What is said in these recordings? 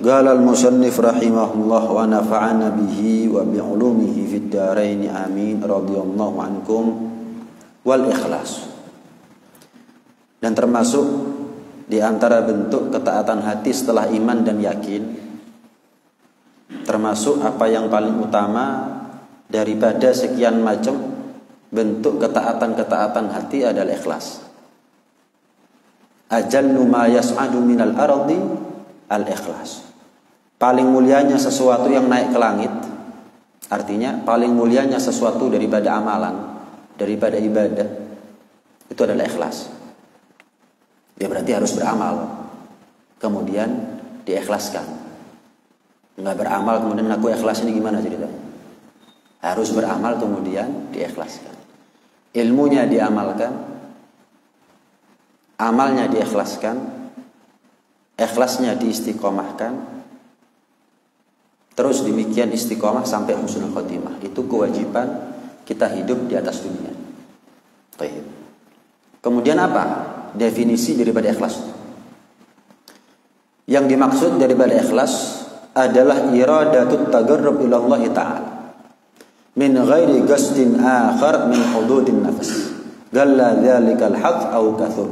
Qala al-musannif rahimahullah wa nafa'ana bihi wa bi'ulumihi fid dharain amin radhiyallahu ankum wal ikhlas. Dan termasuk di antara bentuk ketaatan hati setelah iman dan yakin, termasuk apa yang paling utama daripada sekian macam bentuk ketaatan hati adalah ikhlas. Ajallu ma yas'adu minal ardi al-ikhlas. Paling mulianya sesuatu yang naik ke langit, artinya paling mulianya sesuatu daripada amalan, daripada ibadah, itu adalah ikhlas. Ya berarti harus beramal, kemudian diikhlaskan. Enggak beramal kemudian aku ikhlas, ini gimana ceritanya? Harus beramal kemudian diikhlaskan. Ilmunya diamalkan, amalnya diikhlaskan, ikhlasnya diistiqomahkan. Terus demikian istiqomah sampai husnul khotimah. Itu kewajiban kita hidup di atas dunia. Baik. Kemudian apa definisi daripada ikhlas? Yang dimaksud daripada ikhlas adalah iradatut tagarrub ila Allah Ta'ala min ghairi qasdin akhar min hududin nafs. Galla dzalikal haqq au kathur.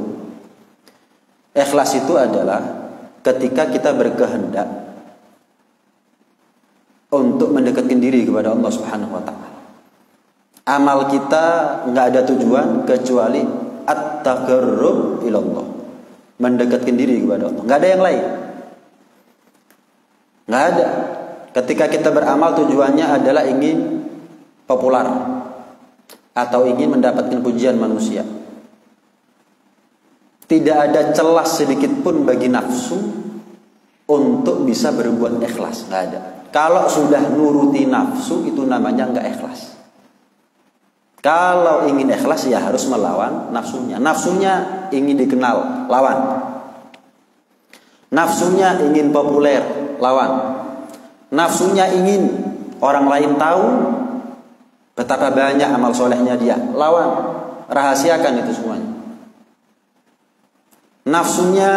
Ikhlas itu adalah ketika kita berkehendak untuk mendekatkan diri kepada Allah Subhanahu wa taala. Amal kita enggak ada tujuan kecuali at-taqarrub ila Allah. Mendekatkan diri kepada Allah. Enggak ada yang lain. Enggak ada. Ketika kita beramal tujuannya adalah ingin populer atau ingin mendapatkan pujian manusia. Tidak ada celah sedikit pun bagi nafsu untuk bisa berbuat ikhlas, enggak ada. Kalau sudah nuruti nafsu itu namanya enggak ikhlas. Kalau ingin ikhlas ya harus melawan nafsunya. Nafsunya ingin dikenal, lawan. Nafsunya ingin populer, lawan. Nafsunya ingin orang lain tahu betapa banyak amal solehnya dia, lawan. Rahasiakan itu semuanya. Nafsunya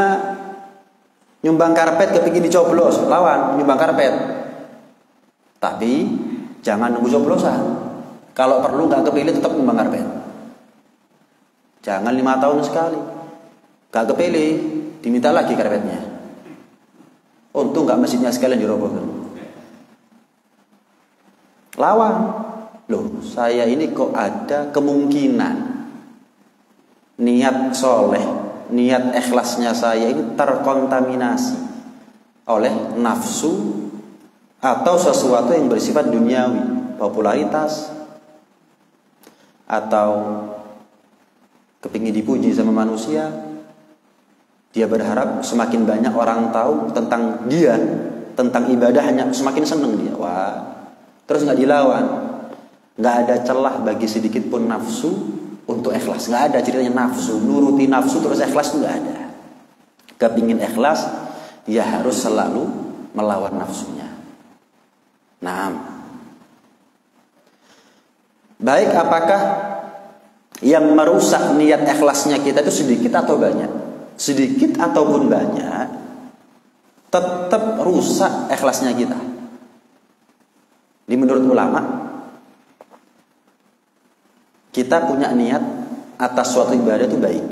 nyumbang karpet kepingin dicoblos, lawan, nyumbang karpet. Tapi jangan nunggu coblosan. Kalau perlu nggak kepilih tetap nyumbang karpet. Jangan 5 tahun sekali. Nggak kepilih, diminta lagi karpetnya. Untung nggak masjidnya sekalian dirobohkan. Lawan. Loh, saya ini kok ada kemungkinan niat soleh, niat ikhlasnya saya ini terkontaminasi oleh nafsu atau sesuatu yang bersifat duniawi, popularitas, atau kepingin dipuji sama manusia. Dia berharap semakin banyak orang tahu tentang dia, tentang ibadahnya, semakin senang dia. Wah, terus nggak dilawan, nggak ada celah bagi sedikit pun nafsu untuk ikhlas. Nggak ada ceritanya nafsu, nuruti nafsu terus ikhlas itu nggak ada. Kepingin ikhlas, dia harus selalu melawan nafsunya. Nah, baik, apakah yang merusak niat ikhlasnya kita itu sedikit atau banyak? Sedikit ataupun banyak, tetap rusak ikhlasnya kita. Di menurut ulama, kita punya niat atas suatu ibadah itu baik,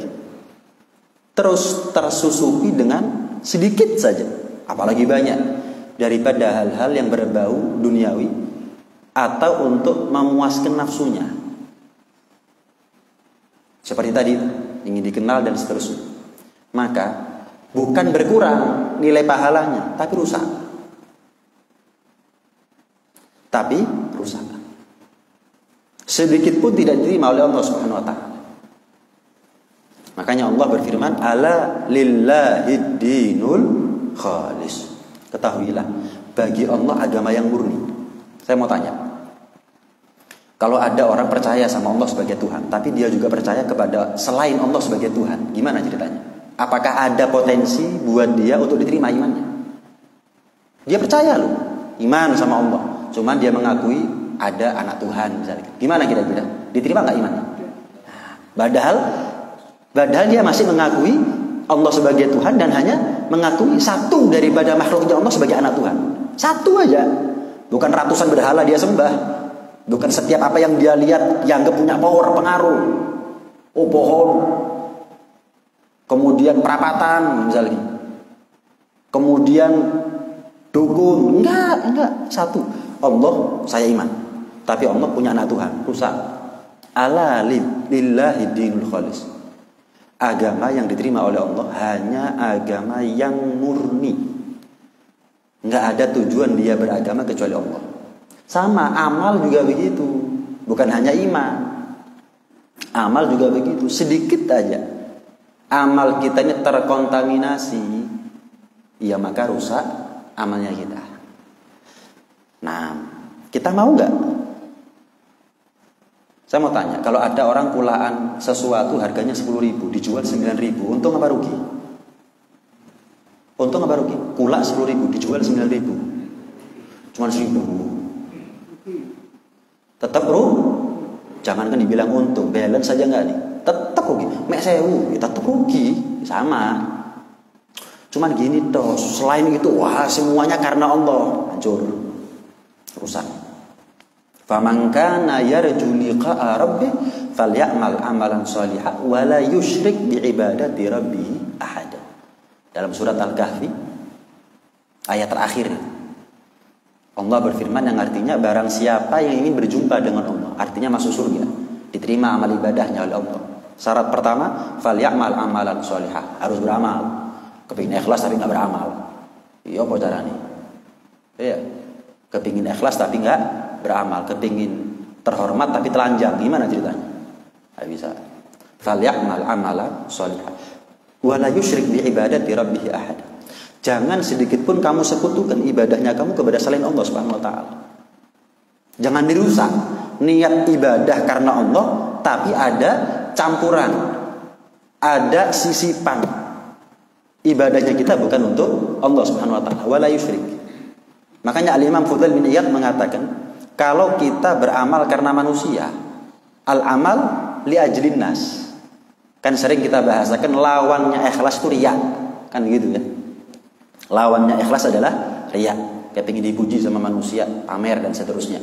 terus tersusupi dengan sedikit saja, apalagi banyak, daripada hal-hal yang berbau duniawi atau untuk memuaskan nafsunya. Seperti tadi, ingin dikenal dan seterusnya. Maka bukan berkurang nilai pahalanya, tapi rusak. Sedikit pun tidak diterima oleh Allah Subhanahu wa taala. Makanya Allah berfirman, "Ala lillahid dinul khalis." Ketahuilah, bagi Allah agama yang murni. Saya mau tanya, kalau ada orang percaya sama Allah sebagai Tuhan, tapi dia juga percaya kepada selain Allah sebagai Tuhan, gimana ceritanya? Apakah ada potensi buat dia untuk diterima imannya? Dia percaya loh, iman sama Allah, cuman dia mengakui ada anak Tuhan misalnya. Gimana kira-kira? Diterima nggak imannya? Padahal dia masih mengakui Allah sebagai Tuhan dan hanya mengakui satu daripada makhluknya Allah sebagai anak Tuhan. Satu aja. Bukan ratusan berhala dia sembah. Bukan setiap apa yang dia lihat dianggap punya power, pengaruh. Oh, pohon. Kemudian perapatan misalnya. Kemudian dukun. Enggak. Satu. Allah saya iman. Tapi Allah punya anak Tuhan. Rusak. Ala lillahi dinul khalis. Agama yang diterima oleh Allah hanya agama yang murni. Nggak ada tujuan dia beragama kecuali Allah. Sama amal juga begitu. Bukan hanya iman. Amal juga begitu. Sedikit aja amal kita ini terkontaminasi, ya maka rusak amalnya kita. Nah, kita mau nggak? Saya mau tanya, kalau ada orang kulaan sesuatu harganya 10.000 dijual 9.000, untung apa rugi? Untung apa rugi? Kula 10.000 dijual 9.000, cuma 1.000. Tetap rugi. Jangan kan dibilang untung, balance saja nggak nih? Tetap rugi. Mek 1.000, ya tetap rugi, sama. Cuman gini toh, selain itu wah semuanya karena Allah, hancur, rusak. Faman kana yarju liqa'a rabbih falyamal amalan shalihan wa la yusyrik bi ibadati rabbih ahada. Dalam surat Al-Kahfi ayat terakhir Allah berfirman yang artinya barang siapa yang ingin berjumpa dengan Allah, artinya masuk surga, diterima amal ibadahnya oleh Allah. Syarat pertama, falyamal amalan shalihan, harus beramal. Kepingin ikhlas tapi enggak beramal. Iya apa caranya? Iya. Kepingin ikhlas tapi enggak beramal, kepingin terhormat tapi telanjang, gimana ceritanya? Nggak bisa. Falyamal amalan shalihan wa la yusyrik bi ibadati rabbih ahad. Jangan sedikit pun kamu sekutukan ibadahnya kamu kepada selain Allah Subhanahu wa taala. Jangan dirusak niat ibadah karena Allah, tapi ada campuran, ada sisipan ibadahnya kita bukan untuk Allah Subhanahu wa taala, wa la yusyrik. Makanya Al-Imam Fudail bin Iyad mengatakan, kalau kita beramal karena manusia, al-amal li ajlin nas. Kan sering kita bahasakan lawannya ikhlas itu riya. Kan gitu ya. Lawannya ikhlas adalah riya. Kayak pengen dipuji sama manusia, pamer dan seterusnya.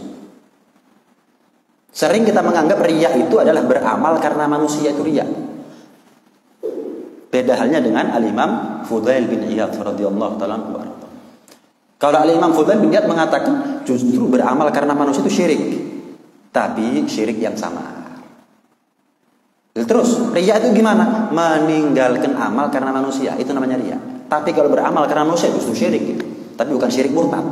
Sering kita menganggap riya itu adalah beramal karena manusia itu riya. Beda halnya dengan Al-Imam Fudail bin Iyad radhiyallahu ta'ala anhu. Kalau Al-Imam Fudail bin Iyad mengatakan justru beramal karena manusia itu syirik, tapi syirik yang sama. Terus riya itu gimana? Meninggalkan amal karena manusia, itu namanya riya. Tapi kalau beramal karena manusia justru syirik, tapi bukan syirik murtad.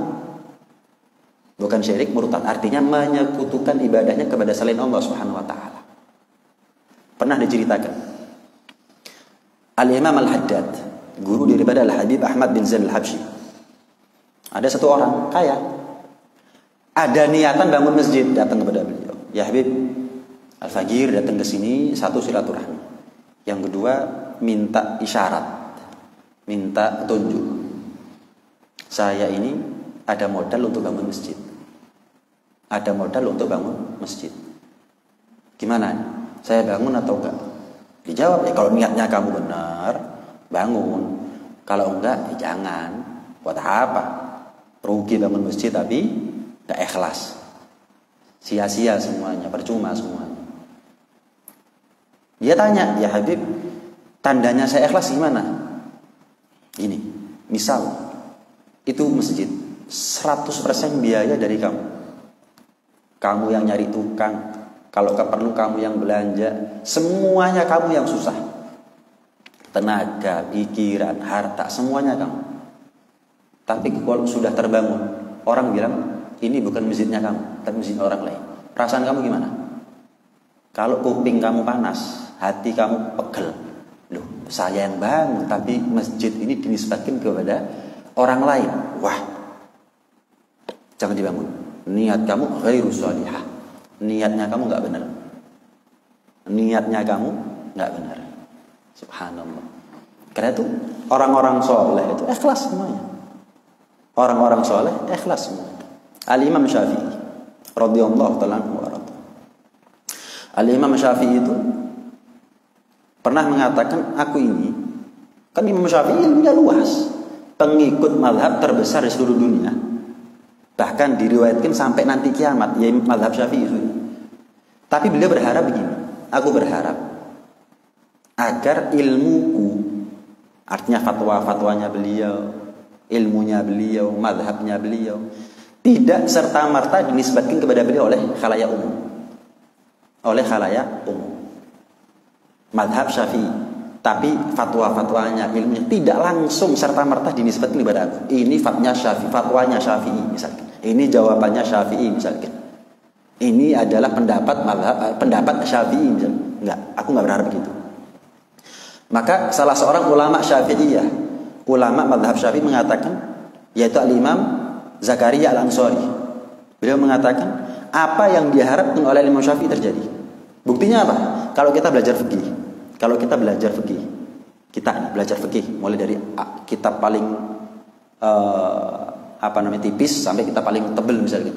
Bukan syirik murtad, artinya menyekutukan ibadahnya kepada selain Allah Subhanahu wa taala. Pernah diceritakan Al-Imam Al-Haddad, guru daripada Al-Habib Ahmad bin Zain Al-Habsyi. Ada satu orang kaya, ada niatan bangun masjid, datang kepada beliau. Ya Habib, Al-Faqir datang ke sini, satu silaturahmi. Yang kedua minta isyarat, minta petunjuk. Saya ini ada modal untuk bangun masjid. Ada modal untuk bangun masjid. Gimana? Saya bangun atau enggak? Dijawab, ya kalau niatnya kamu benar, bangun. Kalau enggak, ya jangan. Buat apa? Rugi bangun masjid tapi gak ikhlas, sia-sia semuanya, percuma semuanya. Dia tanya, ya Habib, tandanya saya ikhlas gimana? Gini, misal itu masjid 100% biaya dari kamu. Kamu yang nyari tukang, kalau perlu kamu yang belanja, semuanya kamu yang susah. Tenaga, pikiran, harta, semuanya kamu. Tapi kalau sudah terbangun, orang bilang ini bukan masjidnya kamu, tapi masjid orang lain. Perasaan kamu gimana? Kalau kuping kamu panas, hati kamu pegel. Loh, saya yang bangun, tapi masjid ini dinisbatkan kepada orang lain. Wah, jangan dibangun. Niat kamu ghairu shalihah. Niatnya kamu nggak benar. Niatnya kamu nggak benar. Subhanallah. Karena itu orang-orang soleh itu ikhlas semuanya. Orang-orang soleh ikhlas semua. Al-Imam Syafi'i radhiyallahu ta'ala anhu. Al-Imam Syafi'i itu pernah mengatakan, aku ini Kan Imam Syafi'i ilmunya luas, pengikut mazhab terbesar di seluruh dunia. Bahkan diriwayatkan sampai nanti kiamat, ya mazhab Syafi'i itu. Tapi beliau berharap begini, aku berharap agar ilmuku, artinya fatwa-fatwanya beliau, ilmunya beliau, mazhabnya beliau, tidak serta-merta dinisbatkan kepada beliau oleh khalayak umum. Oleh khalayak umum. Mazhab Syafi'i, tapi fatwa-fatwanya, ilmunya tidak langsung serta-merta dinisbatkan kepada aku. Ini fatwanya Syafi'i misalkan. Ini jawabannya Syafi'i misalkan. Ini adalah pendapat Syafi'i misalkan. Enggak, aku enggak berharap begitu. Maka salah seorang ulama Syafi'iyah, ulama mazhab Syafi'i mengatakan, yaitu Al-Imam Zakaria Al-Ansari. Beliau mengatakan, apa yang diharapkan oleh Imam Syafi'i terjadi. Buktinya apa? Kalau kita belajar fikih, kita belajar fikih mulai dari kitab paling tipis sampai kitab paling tebal misalnya.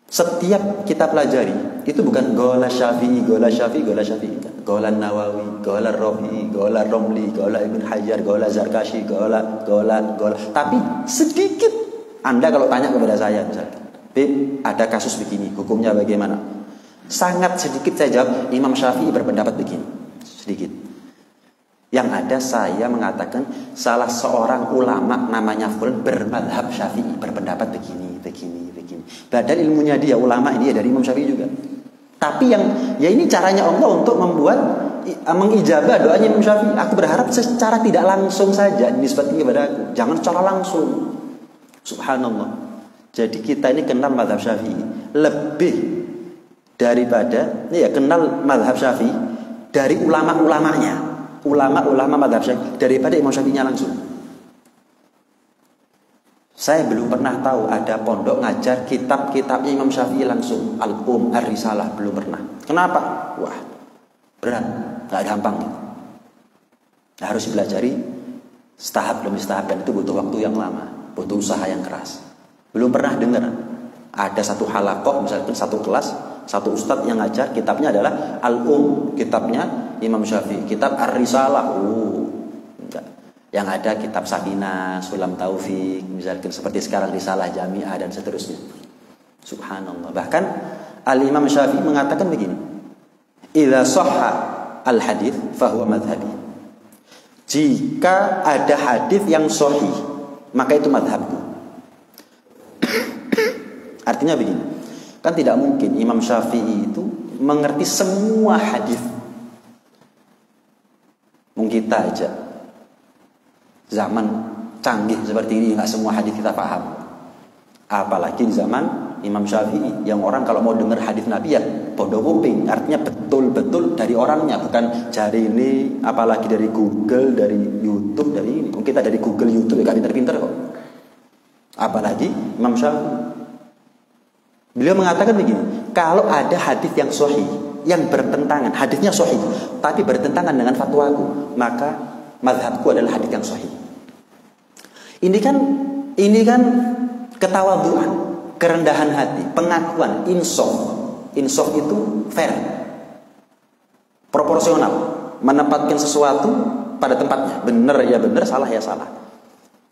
Setiap kita pelajari itu bukan gola Syafi'i, gola Nawawi, gola Rafi'i, gola Romli, gola Ibn Hajar, gola Zarkashi, gola. Tapi sedikit Anda kalau tanya kepada saya misalnya, ada kasus begini, hukumnya bagaimana? Sangat sedikit saya jawab, Imam Syafi'i berpendapat begini. Sedikit. Yang ada saya mengatakan salah seorang ulama namanya Fulan bermadhab Syafi'i, berpendapat begini. Padahal ilmunya dia ulama ini ya dari Imam Syafi'i juga. Tapi ini caranya Allah untuk membuat mengijabah doanya Imam Syafi'i. Aku berharap secara tidak langsung saja nisbatkan kepada aku, jangan secara langsung. Subhanallah. Jadi kita ini kenal mazhab Syafi'i lebih daripada kenal mazhab Syafi'i dari ulama-ulamanya, ulama mazhab Syafi'i daripada Imam Syafi'inya langsung. Saya belum pernah tahu ada pondok ngajar kitab-kitabnya Imam Syafi'i langsung, Ar-Risalah, belum pernah. Kenapa? Wah, berat, nggak gampang. Harus dipelajari setahap demi setahap, dan itu butuh waktu yang lama, butuh usaha yang keras. Belum pernah dengar ada satu halaqah, misalkan satu kelas, satu ustadz yang ngajar kitabnya adalah kitabnya Imam Syafi'i, kitab Ar-Risalah. Enggak. Yang ada kitab Safinah, Sulam Taufik, misalkan seperti sekarang Risalah Jami'ah dan seterusnya. Subhanallah. Bahkan Al-Imam Syafi'i mengatakan begini, idza shahha al-hadits fa huwa madhhabi. Jika ada hadis yang sahih, maka itu madhabku. Artinya begini, kan tidak mungkin Imam Syafi'i itu mengerti semua hadis. Mungkin kita aja zaman canggih seperti ini nggak semua hadis kita paham. Apalagi di zaman Imam Syafi'i yang orang kalau mau dengar hadis Nabi ya podo kuping, artinya betul-betul dari orangnya, bukan cari ini, apalagi dari Google, dari YouTube, dari ini. Kita dari Google, YouTube ya pinter-pinter kok. Apalagi Imam Syafi'i. Beliau mengatakan begini, kalau ada hadis yang sahih, yang bertentangan, hadisnya sahih, tapi bertentangan dengan fatwaku, maka mazhabku adalah hadis yang sahih. Ini kan ketawadhuan, kerendahan hati, pengakuan, insaf. Insaf itu fair, proporsional, menempatkan sesuatu pada tempatnya. Benar ya benar, salah ya salah.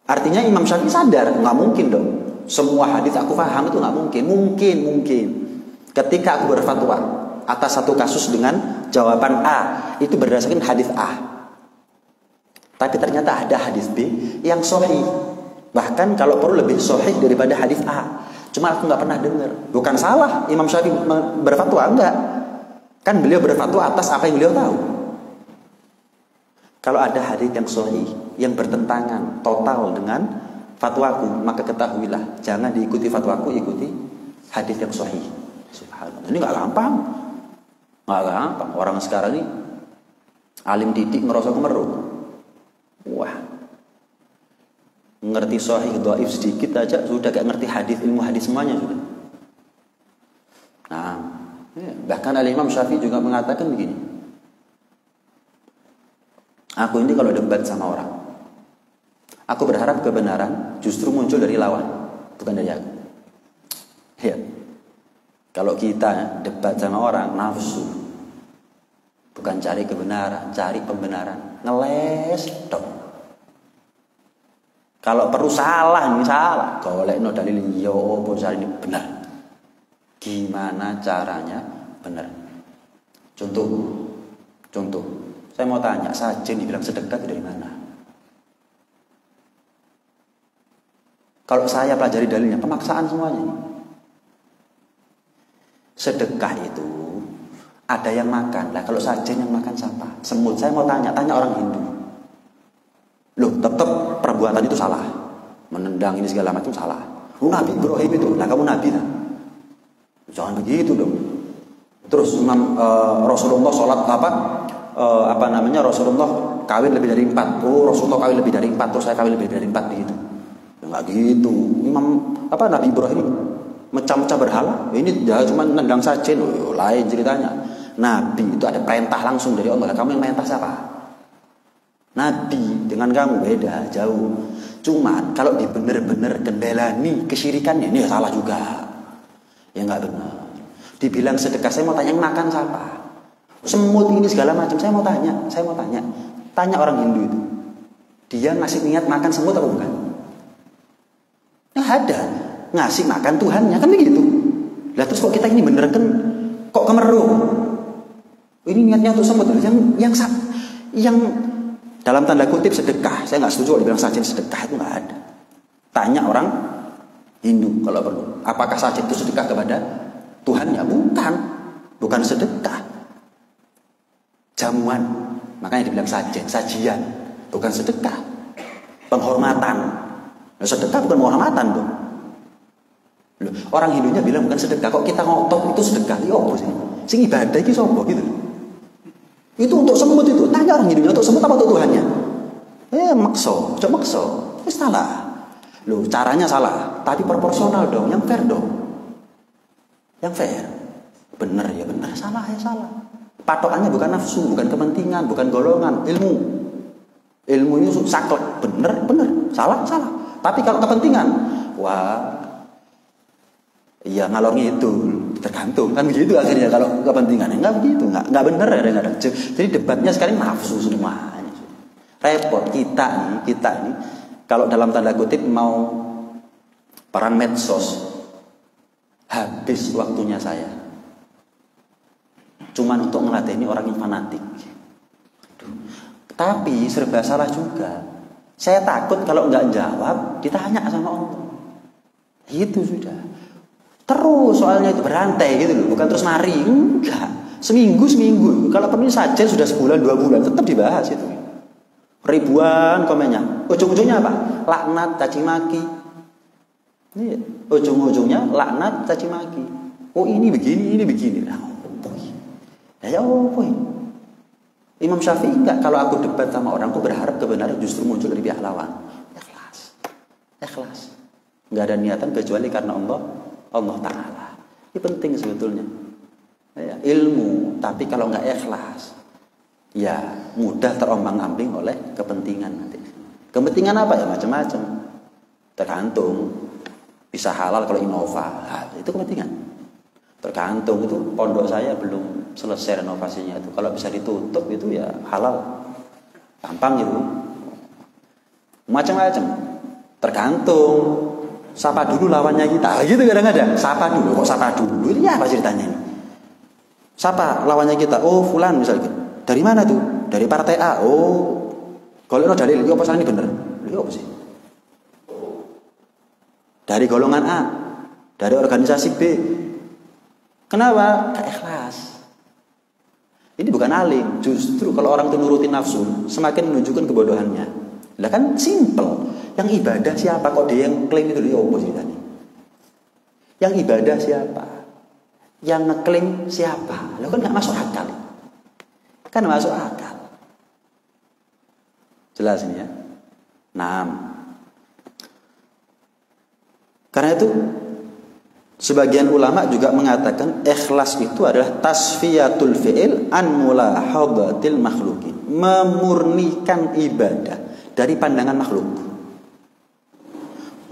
Artinya Imam Syafi'i sadar, nggak mungkin dong semua hadis aku paham, itu nggak mungkin. Mungkin ketika aku berfatwa atas satu kasus dengan jawaban A, itu berdasarkan hadis A. Tapi ternyata ada hadis B yang sahih. Bahkan kalau perlu lebih sahih daripada hadis A. Cuma aku nggak pernah dengar. Bukan salah Imam Syafi'i berfatwa, enggak. Kan beliau berfatwa atas apa yang beliau tahu. Kalau ada hadis yang sahih yang bertentangan total dengan fatwaku, maka ketahuilah jangan diikuti fatwaku, ikuti hadis yang sahih. Subhanallah. Ini nggak gampang. Orang sekarang ini alim didik ngerasa kemeru. Wah, ngerti sahih dhaif sedikit aja sudah gak ngerti hadis, ilmu hadis semuanya sudah. Nah, bahkan Al-Imam Syafi'i juga mengatakan begini, aku ini kalau debat sama orang, aku berharap kebenaran justru muncul dari lawan, bukan dari aku. Ya. Kalau kita debat sama orang, nafsu, bukan cari kebenaran, cari pembenaran, ngeles dong. Kalau perlu salah nih salah. Golekno dalil yo opo ini benar. Gimana caranya benar? Contoh. Saya mau tanya, sajen dibilang sedekah itu dari mana? Kalau saya pelajari dalilnya, pemaksaan semuanya. Sedekah itu ada yang makan. Lah kalau sajen yang makan siapa? Semut. Saya mau tanya orang Hindu. Loh, tetap perbuatan itu salah. Menendang ini segala macam salah. Nabi Ibrahim itu, lah kamu nabi lah. Jangan begitu dong. Terus Rasulullah sholat Rasulullah kawin lebih dari 4. Rasulullah kawin lebih dari 4, terus saya kawin lebih dari 4 begitu. Enggak gitu. Nabi Ibrahim mecah-mecah berhala. Ini dia cuma nendang sajen. Lain ceritanya. Nabi itu ada perintah langsung dari Allah. Kamu yang perintah siapa? Nabi dengan kamu beda jauh. Cuman kalau di bener-bener kendalani kesyirikannya ini ya salah juga. Ya enggak benar. Dibilang sedekah, saya mau tanya yang makan siapa? Semut ini segala macam. Saya mau tanya. Tanya orang Hindu itu. Dia ngasih niat makan semut atau bukan? Nah ada ngasih makan Tuhannya kan begitu. Lah terus kok kita ini bener kan kok kemeruh? Ini niatnya untuk semut. Yang dalam tanda kutip sedekah, saya nggak setuju kalau dibilang sajen sedekah itu nggak ada. Tanya orang Hindu kalau perlu, apakah sajen itu sedekah kepada Tuhannya? Bukan sedekah. Jamuan, makanya dibilang sajian, bukan sedekah. Penghormatan. Nah, sedekah bukan penghormatan dong. Loh, orang Hindunya bilang bukan sedekah, kok kita ngotot itu sedekah? Ya apa sih? Sing ibadah iki sapa gitu. Itu untuk semut itu. Tanya orang Hindunya untuk semut apa untuk Tuhannya? Coba makso. Wis salah. Loh, caranya salah, tapi proporsional dong, yang fair dong. Yang fair. Benar ya benar, salah ya salah. Patokannya bukan nafsu, bukan kepentingan, bukan golongan, ilmu. Ilmu ini saklek, benar, salah. Tapi kalau kepentingan, wah, iya ngalornya itu tergantung kan begitu akhirnya kalau kepentingan enggak begitu, enggak benar kadang-kadang. Jadi debatnya sekarang nafsu semuanya. Repot kita ini kalau dalam tanda kutip mau perang medsos habis waktunya saya. Cuman untuk meladeni orang yang fanatik. Tapi serba salah juga. Saya takut kalau enggak jawab ditanya sama Allah. Itu sudah. Terus soalnya itu berantai gitu loh, bukan terus mari, enggak. Seminggu. Kalau perlu saja sudah sebulan 2 bulan tetap dibahas itu. Ribuan komennya. Ujung-ujungnya apa? Laknat, caci maki. Ini ujung-ujungnya laknat, caci maki. Oh ini begini. Nah, Imam Syafi'i enggak, kalau aku debat sama orang aku berharap kebenaran justru muncul dari pihak lawan. Ikhlas. Enggak ada niatan kecuali karena Allah Ta'ala. Ini penting sebetulnya. Ya, ilmu, tapi kalau nggak ikhlas, ya mudah terombang-ambing oleh kepentingan nanti. Kepentingan apa ya macam-macam. Tergantung. Bisa halal kalau Innova, itu kepentingan. Tergantung itu pondok saya belum selesai renovasinya itu. Kalau bisa ditutup itu ya halal. Gampang itu. Macam-macam. Tergantung. Sapa dulu lawannya kita. Gitu kadang-kadang. Sapa dulu. Kok sapa dulu? Ini apa ceritanya ini? Sapa lawannya kita. Oh, fulan misalnya. Dari mana tuh? Dari partai A. Oh. Kalau dalil ini apa salah ini bener? Ini apa sih? Dari golongan A. Dari organisasi B. Kenapa? Gak ikhlas. Ini bukan alim. Justru kalau orang itu nurutin nafsu, semakin menunjukkan kebodohannya. Lah kan simple. Yang ibadah siapa? Kok dia yang klaim itu dia apa ceritanya? Yang ibadah siapa? Yang ngeklaim siapa? Lah kan nggak masuk akal. Kan masuk akal. Jelas ini ya. Nah, karena itu sebagian ulama juga mengatakan ikhlas itu adalah tasfiyatul fi'il an mulahadatil makhlukin, memurnikan ibadah dari pandangan makhluk.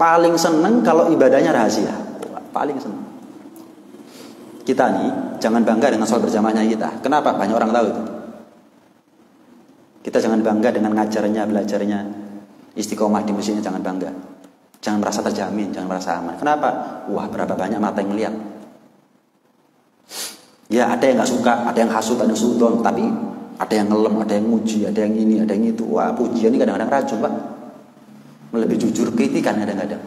Paling seneng kalau ibadahnya rahasia. Paling seneng. Kita nih jangan bangga dengan sholat berjamaahnya kita. Kenapa? Banyak orang tahu itu. Kita jangan bangga dengan ngajarnya, belajarnya. Istiqomah di masjidnya jangan bangga. Jangan merasa terjamin, jangan merasa aman. Kenapa? Wah, berapa banyak mata yang melihat. Ya, ada yang nggak suka, ada yang hasut, ada yang sudon, tapi ada yang ngelem, ada yang muji, ada yang ini, ada yang itu. Wah, pujian ini kadang-kadang racun, Pak. Lebih jujur kritikan kadang-kadang.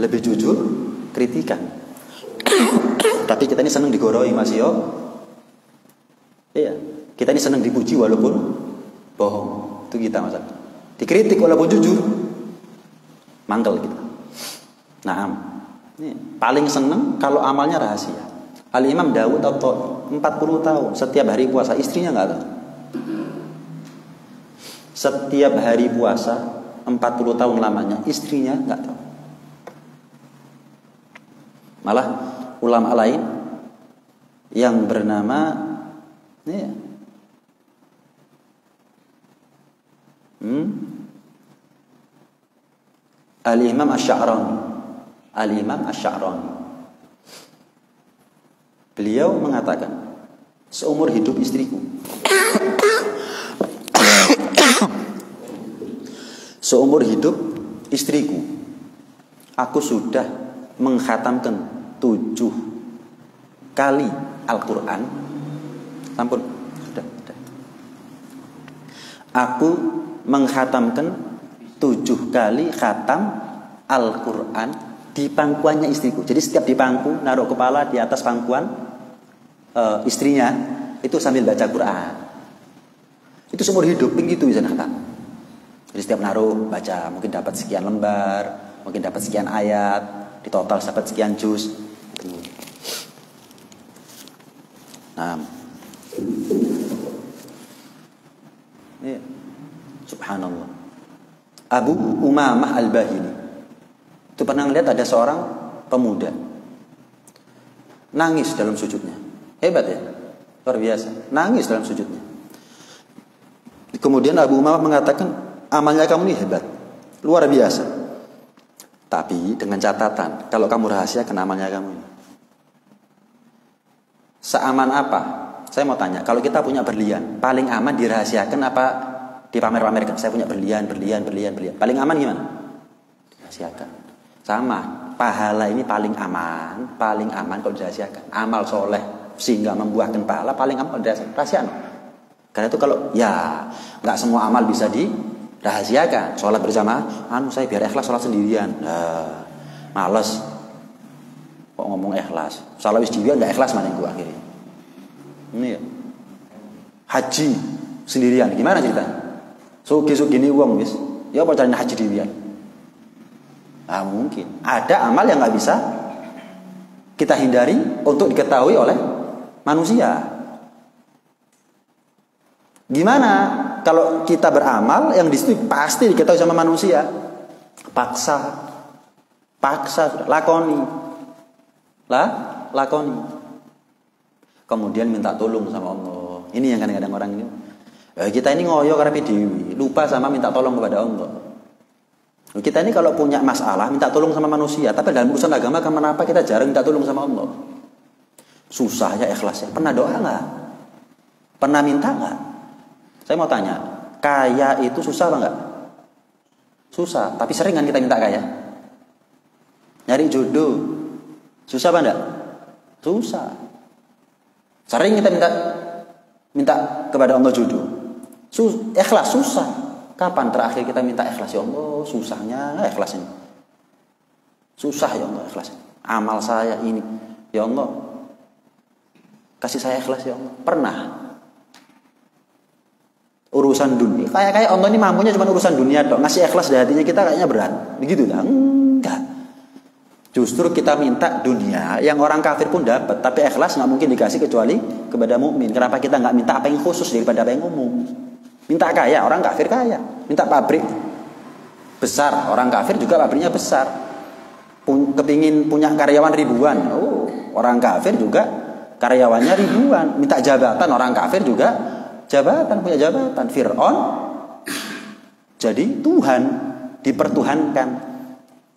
Lebih jujur kritikan. Tapi kita ini senang digoroi, Mas yo. Iya, kita ini senang dipuji walaupun bohong. Itu kita masalah. Dikritik walaupun jujur, mangkel kita. Nah, ini paling senang kalau amalnya rahasia. Al-Imam Dawud atau 40 tahun setiap hari puasa, istrinya nggak tahu. Setiap hari puasa 40 tahun lamanya, istrinya nggak tahu. Malah ulama lain yang bernama Al-Imam Asy-Sya'rani. Al-Imam Asy-Sya'rani. Beliau mengatakan, seumur hidup istriku, seumur hidup istriku, aku sudah mengkhatamkan 7 kali Al-Quran. Ampun, sudah. Aku mengkhatamkan 7 kali khatam Al-Quran di pangkuannya istriku. Jadi setiap di pangku, naruh kepala di atas pangkuan istrinya, itu sambil baca Quran. Itu seumur hidup begitu bisa khatam. Jadi setiap naruh baca, mungkin dapat sekian lembar, mungkin dapat sekian ayat, di total dapat sekian juz. Nah, ya. Subhanallah. Abu Umamah Al-Bahili itu pernah melihat ada seorang pemuda nangis dalam sujudnya. Hebat ya, luar biasa, nangis dalam sujudnya. Kemudian Abu Umamah mengatakan, amalnya kamu ini hebat, luar biasa. Tapi dengan catatan, kalau kamu rahasiakan amalnya kamu ini, seaman apa? Saya mau tanya, kalau kita punya berlian, paling aman dirahasiakan apa dipamer-pamerkan? Saya punya berlian. Paling aman gimana? Dirahasiakan. Sama, pahala ini paling aman kalau dirahasiakan. Amal soleh sehingga membuahkan pahala paling aman kalau dirahasiakan. Karena itu kalau ya nggak semua amal bisa dirahasiakan. Sholat berjamaah, saya biar ikhlas sholat sendirian. Males. Kok ngomong ikhlas? Sholat sendirian nggak ikhlas mana yang gua akhirnya. Ini ya. Haji sendirian, gimana ceritanya? Sugi-sugi ini uang wis. Ya apa caranya haji sendirian? Mungkin. Ada amal yang nggak bisa kita hindari untuk diketahui oleh manusia. Gimana kalau kita beramal yang di situ pasti diketahui sama manusia? Paksa sudah, lakoni. Kemudian minta tolong sama Allah. Ini yang kadang-kadang orang ini. Kita ini ngoyo karena dewi, lupa sama minta tolong kepada Allah. Kita ini kalau punya masalah minta tolong sama manusia, tapi dalam urusan agama kenapa kita jarang minta tolong sama Allah? Susah ya ikhlasnya. Pernah doa nggak? Pernah minta nggak? Saya mau tanya, kaya itu susah apa enggak? Susah, tapi sering kan kita minta kaya? Nyari jodoh, susah apa enggak? Susah. Sering kita minta kepada Allah jodoh. Ikhlas susah. Kapan terakhir kita minta ikhlas? Ya Allah, susahnya ikhlas ini. Susah ya Allah ikhlas. Amal saya ini, ya Allah, kasih saya ikhlas ya Allah. Pernah? Urusan dunia. Kayak Allah ini mampunya cuma urusan dunia dong. Ngasih ikhlas di hatinya kita kayaknya berat. Begitu kan? Enggak. Justru kita minta dunia yang orang kafir pun dapat, tapi ikhlas nggak mungkin dikasih kecuali kepada mukmin. Kenapa kita nggak minta apa yang khusus daripada apa yang umum? Minta kaya, orang kafir kaya. Minta pabrik besar, orang kafir juga pabriknya besar. Kepingin punya karyawan ribuan, orang kafir juga karyawannya ribuan. Minta jabatan, orang kafir juga jabatan, punya jabatan. Fir'aun jadi Tuhan, dipertuhankan.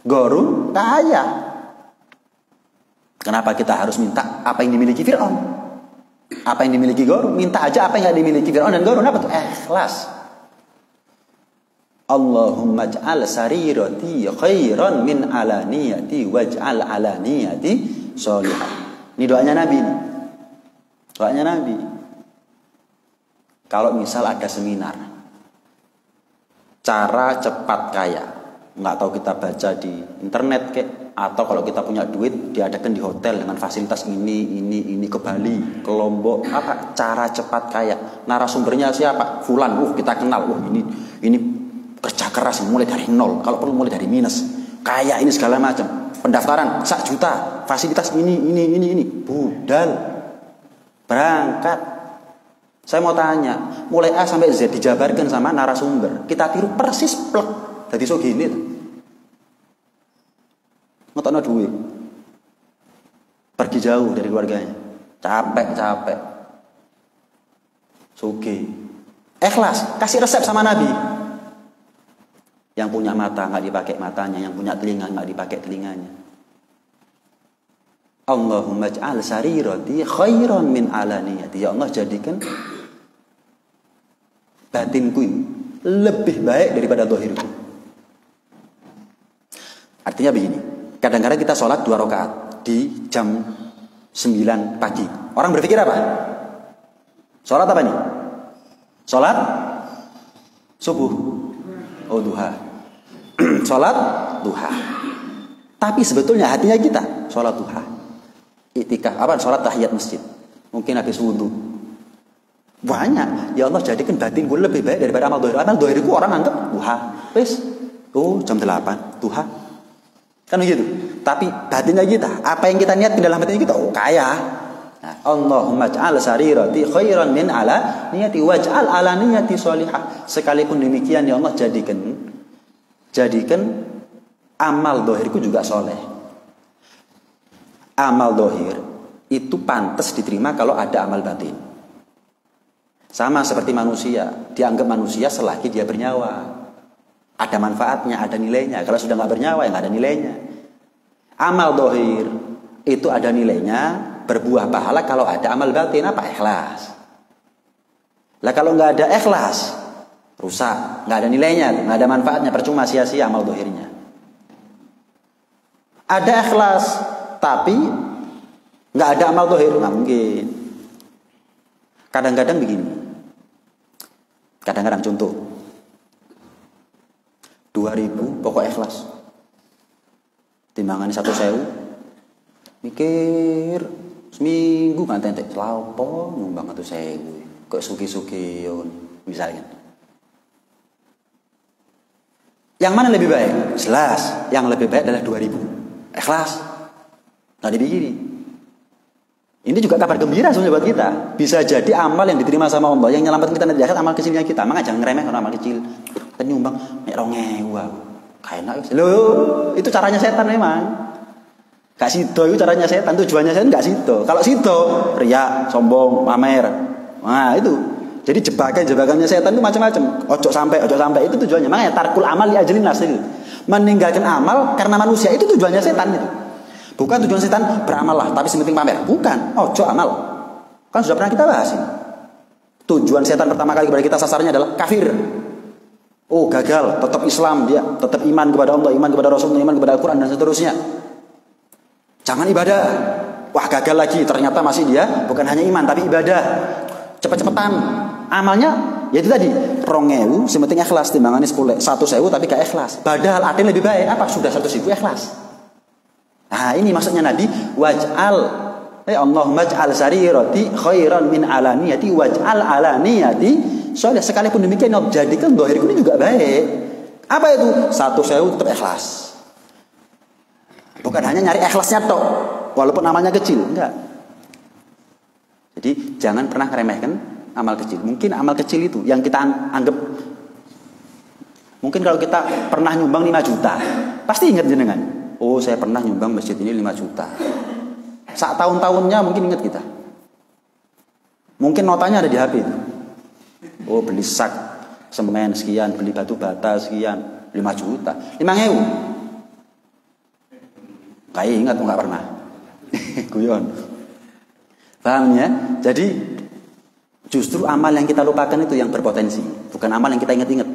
Qarun kaya. Kenapa kita harus minta apa yang dimiliki Fir'aun? Apa yang dimiliki Qarun? Minta aja apa yang dimiliki Fir'aun dan Qarun. Apa tuh? Ikhlas. Allahumma ij'al sarirati khairan min alaniyati waj'al alaniyati sholihah. Ini doanya Nabi nih. Doanya Nabi. Kalau misal ada seminar cara cepat kaya, nggak tahu kita baca di internet kek, atau kalau kita punya duit diadakan di hotel dengan fasilitas ini ke Bali, ke Lombok, apa cara cepat kaya, narasumbernya siapa? Fulan, kita kenal, ini kerja keras mulai dari nol, kalau perlu mulai dari minus, kaya ini segala macam, pendaftaran 1 juta, fasilitas ini, budal, berangkat. Saya mau tanya, mulai A sampai Z dijabarkan sama narasumber, kita tiru persis plek, jadi so gini, ngotokno duit, pergi jauh dari keluarganya, capek, soge, ikhlas, kasih resep sama Nabi. Yang punya mata nggak dipakai matanya, yang punya telinga nggak dipakai telinganya. Allahumma ij'al sarirati khairan min alaniyati. Ya Allah, jadikan batinku ini lebih baik daripada zahirku. Artinya begini, kadang-kadang kita sholat 2 rakaat di jam 9 pagi. Orang berpikir apa? Sholat apa nih? Sholat subuh. Oh, duha. Sholat duha. Tapi sebetulnya hatinya kita sholat duha. Iktikaf, sholat tahiyat masjid. Mungkin habis wudhu. Banyak. Ya Allah, jadikan batin gue lebih baik daripada amal dohir. Amal dohirku orang anggap duha. Wis, jam 8 duha. Kan begitu. Tapi batinnya kita, apa yang kita niat di dalam batin kita, kaya. Nah, Allahumma ij'al sarirati khairan min ala niyati waj'al ala niyati sholihah. Sekalipun demikian ya Allah, jadikan amal dohirku juga soleh. Amal dohir itu pantas diterima kalau ada amal batin. Sama seperti manusia, dianggap manusia selagi dia bernyawa. Ada manfaatnya, ada nilainya. Kalau sudah nggak bernyawa, ya nggak ada nilainya. Amal dohir itu ada nilainya, berbuah pahala kalau ada amal batin. Apa? Ikhlas. Lah kalau nggak ada ikhlas, rusak, nggak ada nilainya, nggak ada manfaatnya, percuma, sia-sia amal dohirnya. Ada ikhlas, tapi nggak ada amal dohir, nggak mungkin. Kadang-kadang begini. Kadang-kadang contoh 2.000 pokok ikhlas. Timbangan 1.000. Mikir seminggu kan tentek selapo nyumbang 1.000. Kok suki-suki misalnya. Yang mana lebih baik? Jelas, yang lebih baik adalah 2.000. Ikhlas. Nggak dipikirin. Ini juga kabar gembira sebenarnya buat kita. Bisa jadi amal yang diterima sama Allah, yang nyelamatkan kita nanti akhirat, amal kecilnya kita. Makanya jangan ngeremeh amal kecil. Kita nyumbang nek 2.000. Kayak enak. Loh, itu caranya setan memang. Gak sido itu caranya setan, tujuannya setan gak sido. Kalau sido, riya, sombong, pamer. Nah, itu. Jadi jebakannya setan itu macam-macam. Ojo sampai itu tujuannya. Makanya tarkul amal li ajlin nas itu. Meninggalkan amal karena manusia itu tujuannya setan itu. Bukan tujuan setan beramal lah, tapi sementing pamer. Bukan, ojo amal. Kan sudah pernah kita bahas ini. Tujuan setan pertama kali kepada kita sasarannya adalah kafir. Oh, gagal, tetap Islam dia, tetap iman kepada Allah, iman kepada Rasulullah, iman kepada Al-Quran dan seterusnya. Jangan ibadah. Wah, gagal lagi, ternyata masih dia bukan hanya iman tapi ibadah. Cepet-cepetan. Amalnya ya itu tadi, 2.000 sementing ikhlas, timbangannya 1.000 tapi gak ikhlas. Padahal artinya lebih baik apa? Sudah 1.000 ikhlas. Nah, ini maksudnya Nabi, Allahumma ij'al sarirati khairan min alaniyati waj'al alaniyati sholih. Sekalipun demikian, jadikan dohirku ini juga baik. Apa itu? 1.000 tetap ikhlas. Bukan hanya nyari ikhlasnya tok, walaupun amalnya kecil, enggak. Jadi jangan pernah meremehkan amal kecil. Mungkin amal kecil itu yang kita anggap, mungkin kalau kita pernah nyumbang 5 juta, pasti ingat jenengan. Oh, saya pernah nyumbang masjid ini 5 juta. Saat tahun-tahunnya mungkin ingat kita. Mungkin notanya ada di HP itu. Oh, beli sak semen sekian, beli batu bata sekian, 5 juta. 5.000. Kayak ingat enggak pernah. Guyon. Paham ya? Jadi justru amal yang kita lupakan itu yang berpotensi, bukan amal yang kita ingat-ingat.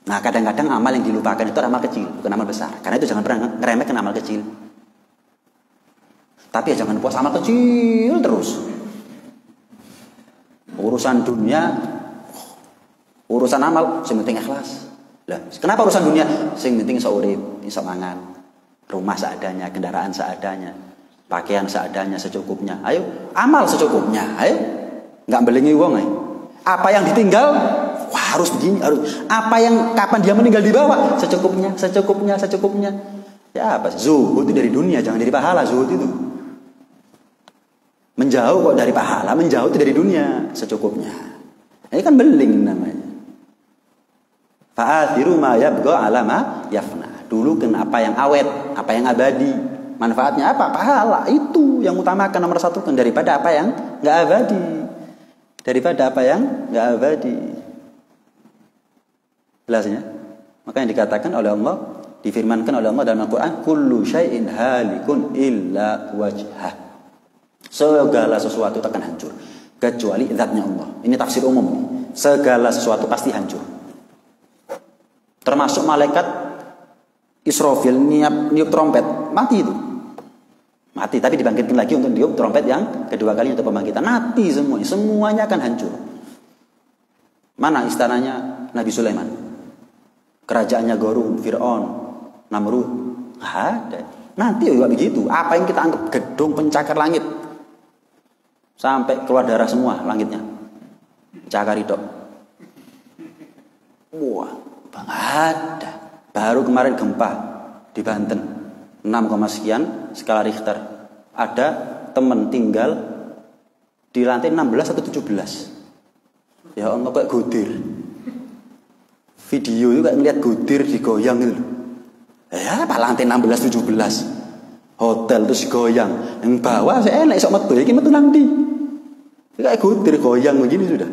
Nah, kadang-kadang amal yang dilupakan itu amal kecil, bukan amal besar. Karena itu jangan pernah ngeremehkan amal kecil. Tapi ya jangan puas amal kecil terus. Urusan dunia, urusan amal, sing penting ikhlas. Lah, kenapa urusan dunia? Sing penting iso urip, iso mangan. Rumah seadanya, kendaraan seadanya, pakaian seadanya, secukupnya. Ayo, amal secukupnya. Ayo. Enggak belengi wong ae. Apa yang ditinggal harus begini, harus. Apa yang kapan dia meninggal dibawa secukupnya, secukupnya, secukupnya. Ya apa? Zuhud itu dari dunia, jangan dari pahala. Zuhud itu menjauh kok dari pahala, menjauh itu dari dunia secukupnya. Ini kan beling namanya. Fa'athiru ma yabqa ala ma yafna. Dulu kan apa yang awet, apa yang abadi. Manfaatnya apa? Pahala. Itu yang utamakan, nomor satu kan, daripada apa yang enggak abadi. Daripada apa yang enggak abadi. Jelasnya? Maka yang dikatakan oleh Allah, difirmankan oleh Allah dalam Al-Quran, kullu syai'in halikun illa wajhah. Segala sesuatu akan hancur kecuali zatnya Allah. Ini tafsir umum. Segala sesuatu pasti hancur. Termasuk malaikat Israfil niup trompet, mati itu. Mati, tapi dibangkitkan lagi untuk niup trompet yang kedua kali untuk pembangkitan. Mati semuanya, semuanya akan hancur. Mana istananya Nabi Sulaiman? Kerajaannya Qarun, Fir'aun, Namrud. Ada. Nanti juga begitu. Apa yang kita anggap gedung pencakar langit, sampai keluar darah semua langitnya. Cakar itu. Wah, bang ada. Baru kemarin gempa di Banten 6, sekian skala Richter. Ada teman tinggal di lantai 16 atau 17. Ya Allah, kayak godir. Video itu kayak ngeliat godir digoyang gitu. Ya, apa lantai 16 17. Hotel terus goyang. Yang bawah saya enak sok metu, iki metu nang ndi? Kayak godir goyang begini sudah.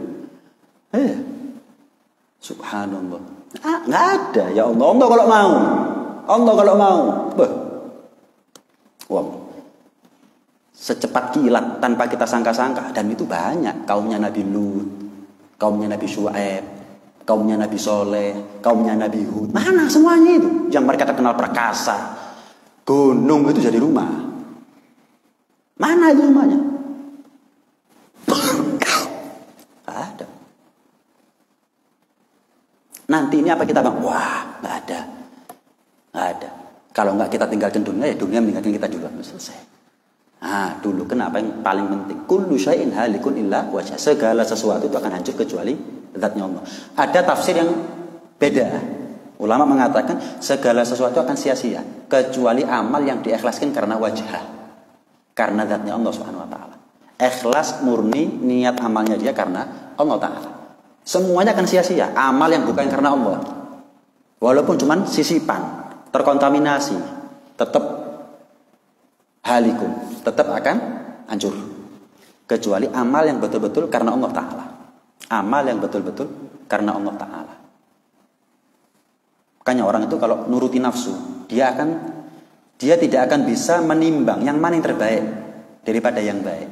Subhanallah. Nggak ada. Ya Allah, Allah kalau mau. Allah kalau mau. Wow. Secepat kilat tanpa kita sangka-sangka, dan itu banyak. Kaumnya Nabi Lut, kaumnya Nabi Syuaib, kaumnya Nabi Soleh, kaumnya Nabi Hud. Mana semuanya itu? Yang mereka terkenal perkasa. Gunung itu jadi rumah. Mana itu rumahnya? Ada. Nanti ini apa kita bang? Wah, nggak ada, nggak ada. Kalau nggak kita tinggalkan dunia, ya dunia meninggalkan kita juga. Selesai. Nah, dulu kenapa yang paling penting? Kullu syai'in halikun illa wajhah. Segala sesuatu itu akan hancur kecuali zatnya Allah. Ada tafsir yang beda. Ulama mengatakan segala sesuatu akan sia-sia kecuali amal yang diikhlaskan karena wajah, karena zatnya Allah Subhanahu wa taala. Ikhlas murni niat amalnya dia karena Allah taala. Semuanya akan sia-sia. Amal yang bukan karena Allah, walaupun cuman sisipan, terkontaminasi, tetap halikun, tetap akan hancur. Kecuali amal yang betul-betul karena Allah taala. Amal yang betul-betul karena Allah taala. Makanya orang itu kalau nuruti nafsu, dia tidak akan bisa menimbang yang mana yang terbaik daripada yang baik.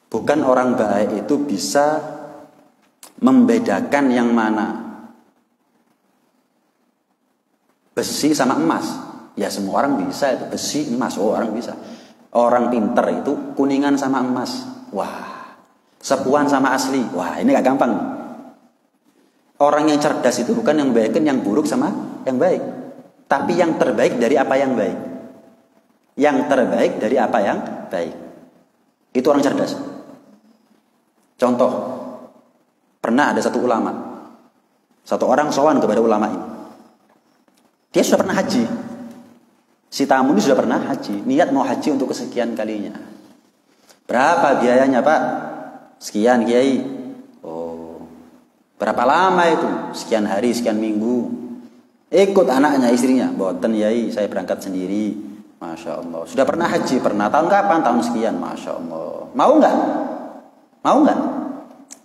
Bukan orang baik itu bisa membedakan yang mana besi sama emas. Ya semua orang bisa itu, besi, emas, orang bisa. Orang pinter itu kuningan sama emas. Wah, sepuan sama asli. Wah, ini gak gampang. Orang yang cerdas itu bukan yang membedakan yang buruk sama yang baik, tapi yang terbaik dari apa yang baik. Yang terbaik dari apa yang baik. Itu orang cerdas. Contoh, pernah ada satu ulama, satu orang sowan kepada ulama ini. Dia sudah pernah haji. Si tamu ini sudah pernah haji, niat mau haji untuk kesekian kalinya. Berapa biayanya Pak? Sekian Kiai. Oh, berapa lama itu? Sekian hari, sekian minggu. Ikut anaknya, istrinya. Boten Yai, saya berangkat sendiri. Masya Allah. Sudah pernah haji, pernah. Tahun kapan? Tahun sekian. Masya Allah. Mau nggak? Mau nggak?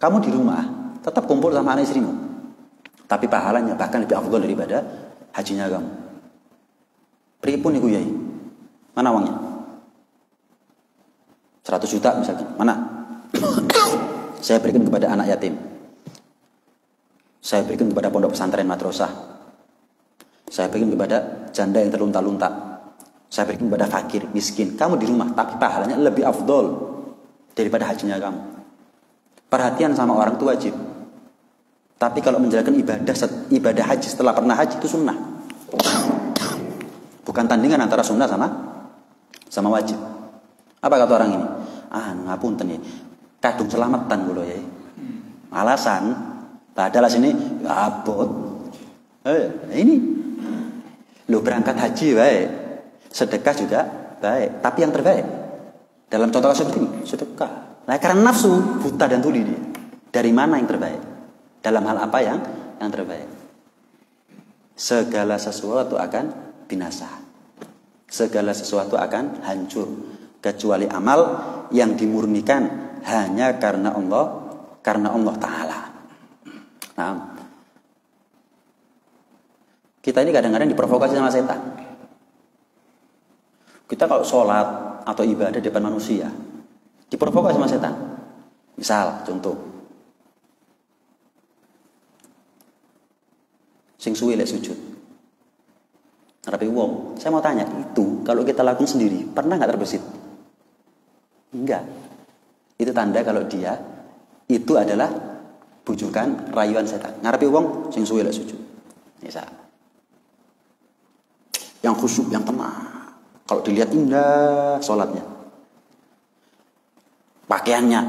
Kamu di rumah tetap kumpul sama anak istrimu, tapi pahalanya bahkan lebih afdal daripada hajinya kamu. Pripun iku Yai? Mana uangnya? 100 juta misalkan. Mana? Saya berikan kepada anak yatim. Saya berikan kepada pondok pesantren madrasah. Saya berikan kepada janda yang terlunta-lunta. Saya berikan kepada fakir, miskin. Kamu di rumah, tapi pahalanya lebih afdol daripada hajinya kamu. Perhatian sama orang itu wajib. Tapi kalau menjalankan ibadah haji setelah pernah haji itu sunnah. Bukan tandingan antara sunnah sama wajib. Apa kata orang ini? Ngapunten ya. Kadung selamatan kula ya. Alasan padahal sini abot. Ini lo berangkat haji baik, sedekah juga baik, tapi yang terbaik dalam contoh seperti ini sedekah. Nah, karena nafsu buta dan tuli dia. Dari mana yang terbaik? Dalam hal apa yang terbaik? Segala sesuatu akan binasa. Segala sesuatu akan hancur kecuali amal yang dimurnikan hanya karena Allah Ta'ala. Nah, kita ini kadang-kadang diprovokasi sama setan. Kita kalau sholat atau ibadah di depan manusia diprovokasi sama setan. Misal, contoh, sing suwi lek sujud. Tapi wong, saya mau tanya, itu kalau kita lakukan sendiri, pernah nggak terbesit? Enggak. Itu tanda kalau dia itu adalah bujukan rayuan setan. Ngarepe wong sing suwe lek sujud. Misal. Yang khusyuk, yang tenang. Kalau dilihat indah sholatnya. Pakaiannya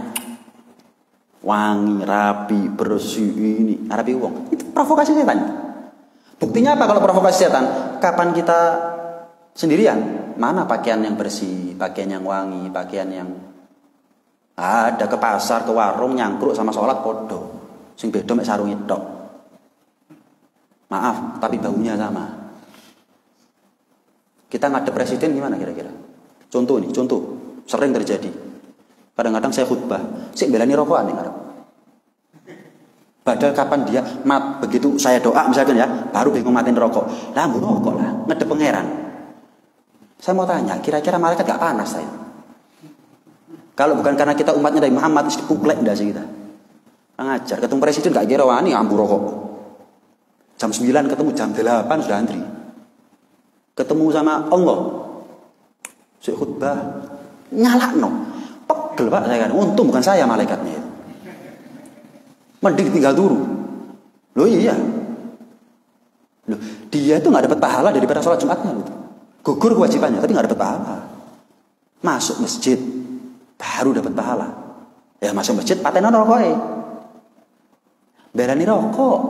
wangi, rapi, bersih ini. Ngarepe wong. Itu provokasi setan. Buktinya apa kalau provokasi setan? Kapan kita sendirian? Mana pakaian yang bersih, pakaian yang wangi, pakaian yang ada ke pasar, ke warung nyangkruk sama sholat podo. Sing beda mek sarunge tok. Maaf, tapi baunya sama. Kita ngadep presiden gimana kira-kira? Contoh sering terjadi. Kadang-kadang saya khutbah, sik belani rokokan ning ngarep. Padahal kapan dia begitu saya doa misalkan ya, baru bingung matiin rokok. Lah mbok rokok lah, ngedep pangeran. Saya mau tanya, kira-kira malaikat gak panas saya? Kalau bukan karena kita umatnya dari Muhammad, mesti kuklek ndak sih kita? Ngajar, ketemu presiden gak kira wani ambu rokok. Jam 9 ketemu, jam 8 sudah antri. Ketemu sama Allah. Sik khutbah nyalakno. Pegel Pak saya kan. Untung bukan saya malaikatnya itu. Mending tinggal turu. Loh iya. Loh, dia itu gak dapat pahala daripada sholat Jumatnya gitu. Gugur kewajibannya tapi gak dapat pahala. Masuk masjid baru dapat pahala. Ya masuk masjid patenan rokoknya. Berani rokok.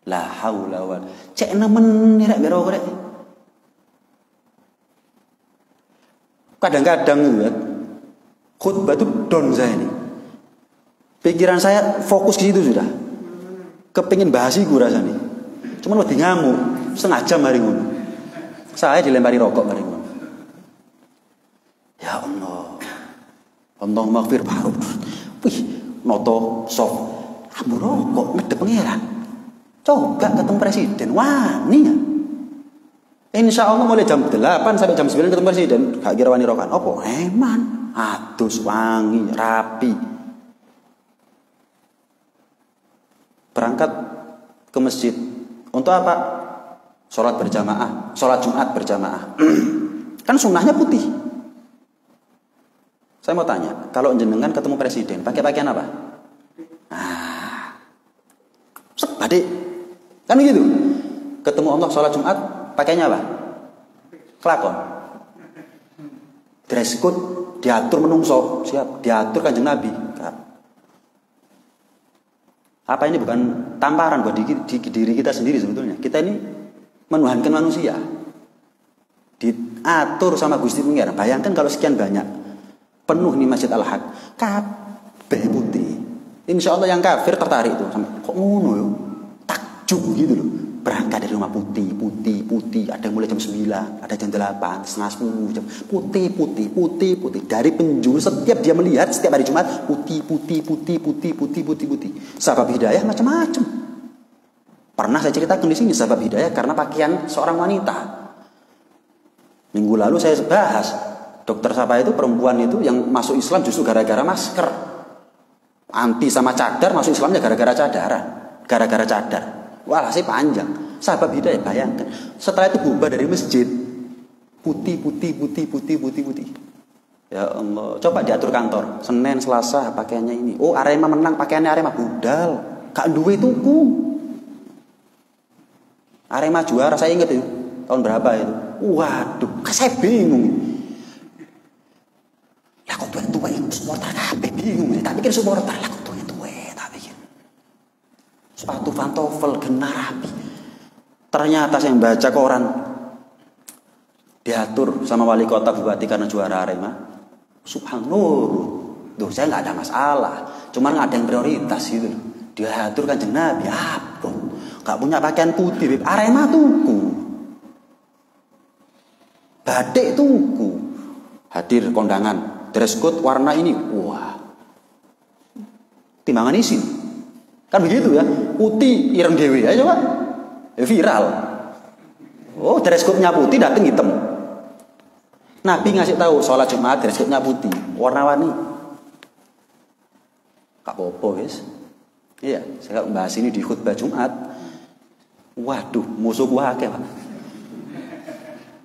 La haula wala. Cek nemen rek rokok rek. Kadang-kadang ya, khutbah itu down saya ini. Pikiran saya fokus ke situ sudah. Kepengin bahas iku rasane. Cuman wedi ngamuk, setengah jam mari ngono. Saya dilempari rokok mari ngono. Ya Allah. Allah maghfir baru. Wih, noto sok ambu rokok ngedep pangeran. Coba ketemu presiden wani ya. Insya Allah mulai jam 8 sampai jam 9 ketemu presiden gak kira wani rokokan. Apa? Eman, adus wangi, rapi. Berangkat ke masjid untuk apa? Sholat berjamaah, sholat Jumat berjamaah. Kan sunnahnya putih. Saya mau tanya, kalau jenengan ketemu presiden, pakai pakaian apa? Adik, kan gitu. Ketemu Allah sholat Jumat, pakainya apa? Kelakon. Dress code diatur menungso, siap. Diatur Kanjeng Nabi. Apa ini bukan tamparan buat diri kita sendiri sebetulnya? Kita ini menuhankan manusia. Diatur sama Gusti Pangeran. Bayangkan kalau sekian banyak penuh nih Masjid Al-Haq, kabeh putih. Insya Allah yang kafir tertarik tuh sampai kok ngono yo. Takjub gitu loh. Berangkat dari rumah putih. Ada yang mulai jam 9, ada jam 8, setengah 10 jam. Putih. Dari penjuru setiap dia melihat setiap hari Jumat putih. Sebab hidayah macam-macam. Pernah saya ceritakan di sini sebab hidayah karena pakaian seorang wanita. Minggu lalu saya bahas dokter siapa itu perempuan itu yang masuk Islam justru gara-gara masker. Anti sama cadar, masuk Islamnya gara-gara cadaran, gara-gara cadar. Walhasil panjang. Sahabat Hidayah, bayangkan. Setelah itu bubar dari masjid, putih. Ya Allah, coba diatur kantor. Senin, Selasa pakaiannya ini. Oh, Arema menang, pakaiannya Arema budal. Gak duwe tuku. Arema juara, saya ingat itu. Tahun berapa itu? Waduh, saya bingung. Lah kok tuwe itu supporter kabeh bingung. Tak pikir supporter lah kok tuwe tak pikir. Sepatu pantofel kena rapi. Ternyata saya baca koran diatur sama wali kota bupati karena juara Arema. Subhanallah. Duh, saya nggak ada masalah. Cuman nggak ada yang prioritas gitu. Diatur Kanjeng Nabi. Apa? Nggak punya pakaian putih. Arema tuku. Batik tuku. Hadir kondangan. Dress code warna ini, wah, timbangan isin, kan begitu ya, putih ireng dewi, ayo pak, viral. Oh, dress code-nya putih, dateng hitam. Nabi ngasih tahu sholat Jumat dress code-nya putih, warna-warni. Kak Popo guys, iya, saya bahas ini di khutbah Jumat. Waduh, musuh gua akeh pak.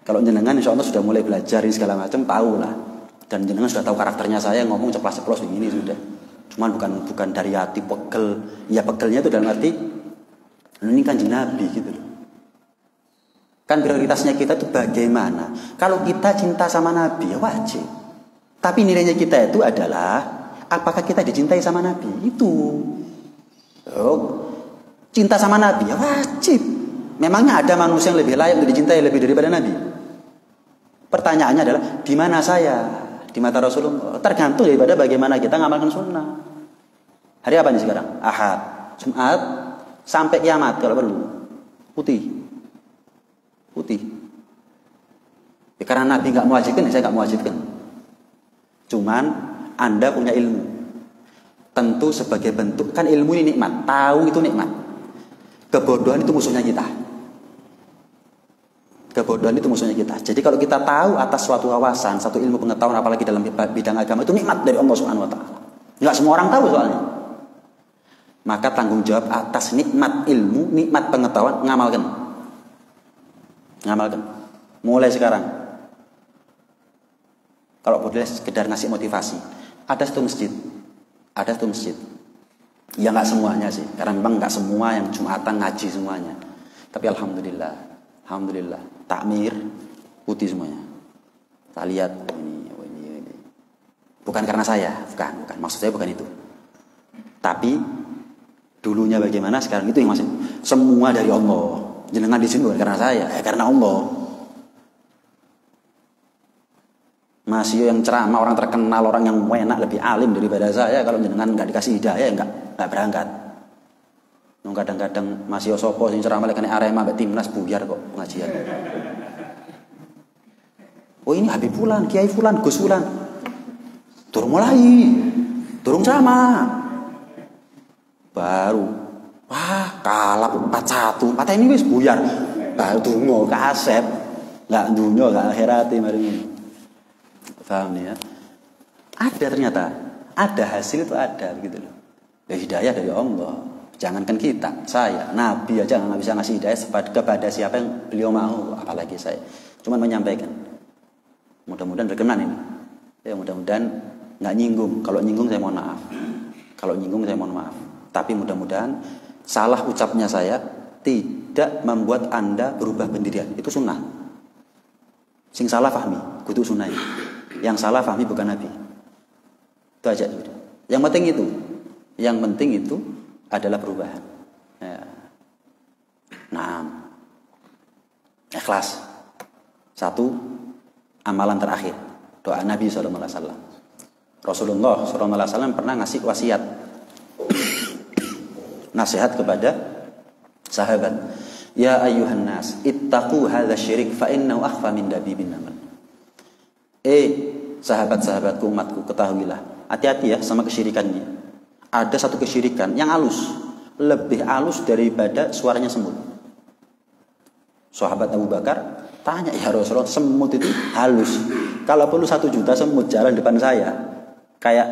Kalau jenengan insya Allah sudah mulai belajar ini segala macam, tahu lah. Dan jenengan sudah tahu karakternya saya, ngomong ceplas-ceplos begini sudah. Cuman bukan dari hati pegel. Ya pegelnya itu dalam arti ini Kanjeng Nabi gitu loh. Kan prioritasnya kita itu bagaimana? Kalau kita cinta sama Nabi ya wajib. Tapi nilainya kita itu adalah apakah kita dicintai sama Nabi? Itu. Oh, cinta sama Nabi ya wajib. Memangnya ada manusia yang lebih layak untuk dicintai lebih daripada Nabi? Pertanyaannya adalah di mana saya? Di mata Rasulullah tergantung daripada bagaimana kita ngamalkan sunnah. Hari apa nih sekarang? Ahad, Jumat, sampai kiamat kalau perlu. Putih. Ya, karena Nabi nggak mewajibkan, saya nggak mewajibkan. Cuman Anda punya ilmu. Tentu sebagai bentuk, kan ilmu ini nikmat. Tahu itu nikmat. Kebodohan itu musuhnya kita. Kebodohan itu musuhnya kita. Jadi kalau kita tahu atas suatu wawasan, satu ilmu pengetahuan, apalagi dalam bidang agama, itu nikmat dari Allah Subhanahu Wa Taala. Nggak semua orang tahu soalnya. Maka tanggung jawab atas nikmat ilmu, nikmat pengetahuan, ngamalkan. Mulai sekarang. Kalau boleh sekedar ngasih motivasi, ada satu masjid. Ya nggak semuanya sih, karena memang nggak semua yang Jumatan ngaji semuanya. Tapi alhamdulillah. Takmir putih semuanya. Kita lihat ini. Bukan karena saya, bukan. Maksud saya bukan itu. Tapi dulunya bagaimana, sekarang itu yang masih semua dari Allah. Jenengan di sini bukan karena saya, karena Allah. Masih yang ceramah orang terkenal, orang yang enak lebih alim daripada saya. Kalau jenengan nggak dikasih hidayah, nggak berangkat. Kadang-kadang masih sopo sing ceramah lek Arema mbek timnas buyar kok pengajian. Oh ini Habib Fulan, Kiai Fulan, Gus Fulan. Durung mulai. Durung ceramah. Baru kalah 4-1. Patah ini wis buyar. Baru donga kasep. Enggak dunya, enggak akhirat mari ini. Paham nih ya? Ada ternyata. Ada hasil itu ada begitu loh. Ya, hidayah dari Allah. Jangankan kita, saya, Nabi aja nggak bisa ngasih hidayah kepada siapa yang beliau mau, apalagi saya. Cuman menyampaikan. Mudah-mudahan berkenan ini. Ya mudah-mudahan nggak nyinggung. Kalau nyinggung saya mohon maaf. Tapi mudah-mudahan salah ucapnya saya tidak membuat Anda berubah pendirian. Itu sunnah. Sing salah fahmi, kudu sunnah. Yang salah fahmi bukan Nabi. Itu aja. Yang penting itu adalah perubahan. Ya. Nah, ikhlas. Satu, amalan terakhir. Doa Nabi SAW. Rasulullah SAW pernah ngasih wasiat. Nasihat kepada sahabat. Ya ayyuhan nas, ittaqu hadza syirik fa innahu akhfa min dabibin namal. Sahabat-sahabatku, umatku, ketahuilah. Hati-hati ya sama kesyirikannya. Ada satu kesyirikan yang halus, lebih halus daripada suaranya semut. Sahabat Abu Bakar tanya, ya Rasulullah, semut itu halus. Kalau perlu 1 juta semut jalan depan saya, kayak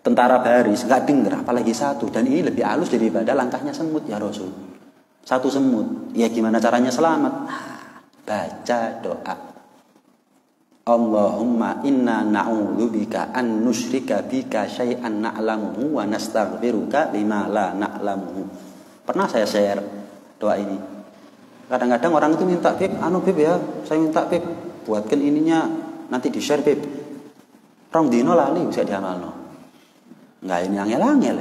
tentara baris nggak dengar, apalagi satu. Dan ini lebih halus daripada langkahnya semut ya Rasul. Satu semut, ya gimana caranya selamat? Baca doa. Allahumma inna na'udzubika an nusyrika bika syai'an na'lamuhu wa nastaghfiruka lima la na'lamuhu. Pernah saya share doa ini. Kadang-kadang orang itu minta, Bib, Bib ya, saya minta Bib, buatkan ininya, nanti di-share Bib. Rong dino lali bisa diamalno. Enggak ini angel-angel.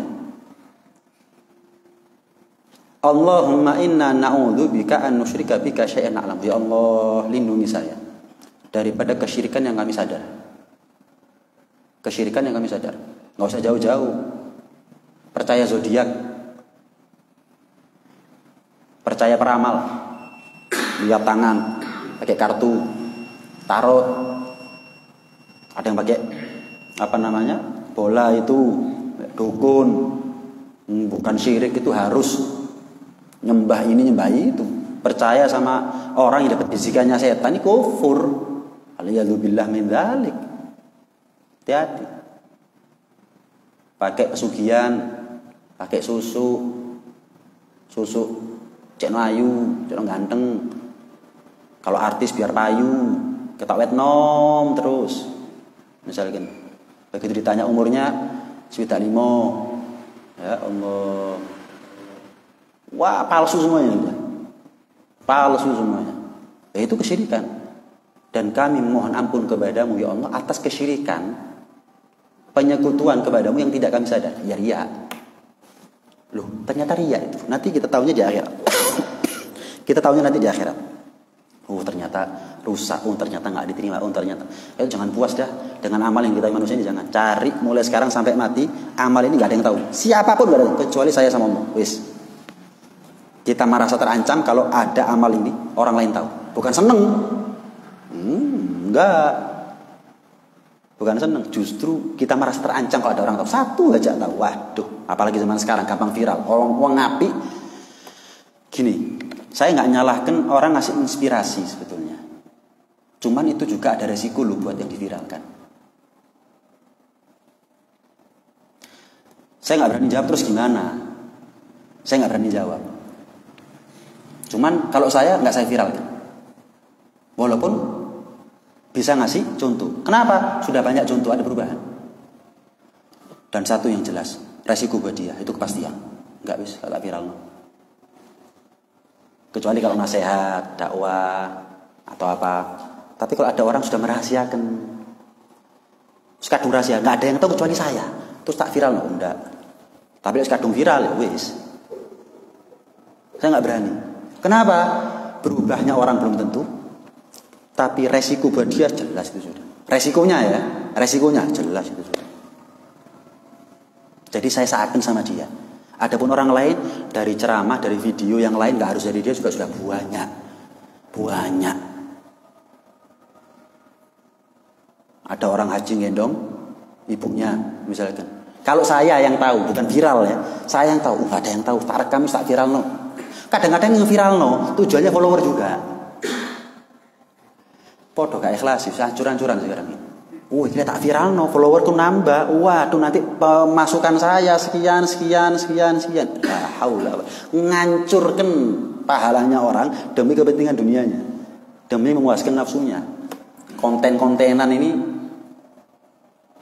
Allahumma inna na'udzubika an nusyrika bika syai'an na'lamuhu. Ya Allah, lindungi saya daripada kesyirikan yang kami sadar. Kesyirikan yang kami sadar. Nggak usah jauh-jauh. Percaya zodiak. Percaya peramal. Lihat tangan. Pakai kartu. Tarot. Ada yang pakai bola itu. Dukun. Bukan syirik, itu harus nyembah ini, nyembah itu. Percaya sama orang yang dapat bisikannya setan, ini kufur. Aliyadzubillah min dzalik. Hati-hati. Pakai pesugihan, pakai susu cek ayu, cek ganteng. Kalau artis biar payu, ketok wet nom terus. Misalkan begitu ditanya umurnya 75. Ya Allah. Wah, palsu semuanya. Palsu semuanya. Ya, itu kesyirikan. Dan kami mohon ampun kepadamu ya Allah atas kesyirikan, penyekutuan kepadamu yang tidak kami sadar. Ya ria. Loh, ternyata ria itu. Nanti kita tahunya di akhirat. Kita tahunya nanti di akhirat. Ternyata rusak. Ternyata nggak diterima. Ternyata. Jangan puas dah dengan amal yang kita manusia ini, jangan. Cari mulai sekarang sampai mati. Amal ini nggak ada yang tahu. Siapapun nggak ada yang tahu, kecuali saya sama Allah. Wis. Kita merasa terancam kalau ada amal ini orang lain tahu. Bukan seneng. Enggak. Bukan seneng, justru kita merasa terancam kalau ada orang tahu. Satu aja tahu. Waduh, apalagi zaman sekarang gampang viral. Orang ngapi. Gini, saya nggak nyalahkan orang ngasih inspirasi sebetulnya. Cuman itu juga ada resiko loh buat yang diviralkan. Saya nggak berani jawab terus gimana. Saya nggak berani jawab. Cuman kalau saya nggak saya viralkan. Walaupun bisa ngasih contoh. Kenapa? Sudah banyak contoh, ada perubahan. Dan satu yang jelas, resiko buat dia, itu kepastian. Enggak bisa kalau viral. Kecuali kalau nasihat, dakwah, atau apa. Tapi kalau ada orang sudah merahasiakan, kadung rahasia, nggak ada yang tahu kecuali saya. Terus tak viral, enggak. Tapi kalau kadung viral, ya wis. Saya nggak berani. Kenapa? Berubahnya orang belum tentu. Tapi resiko buat dia jelas itu sudah. Resikonya jelas itu sudah. Jadi saya seakan sama dia. Adapun orang lain dari ceramah, dari video yang lain nggak harus dari dia juga sudah banyak. Ada orang haji gendong ibunya misalkan. Kalau saya yang tahu, bukan viral ya. Saya yang tahu, nggak ada yang tahu. Tak rekam, tak viral no. Kadang-kadang yang viral no, tujuannya follower juga. Podo gak ikhlas, hancur-hancuran sekarang ini. Ini tak viral no, followerku nambah. Waduh, nanti pemasukan saya sekian. Haula. Ngancurkan pahalanya orang demi kepentingan dunianya. Demi memuaskan nafsunya. Konten-kontenan ini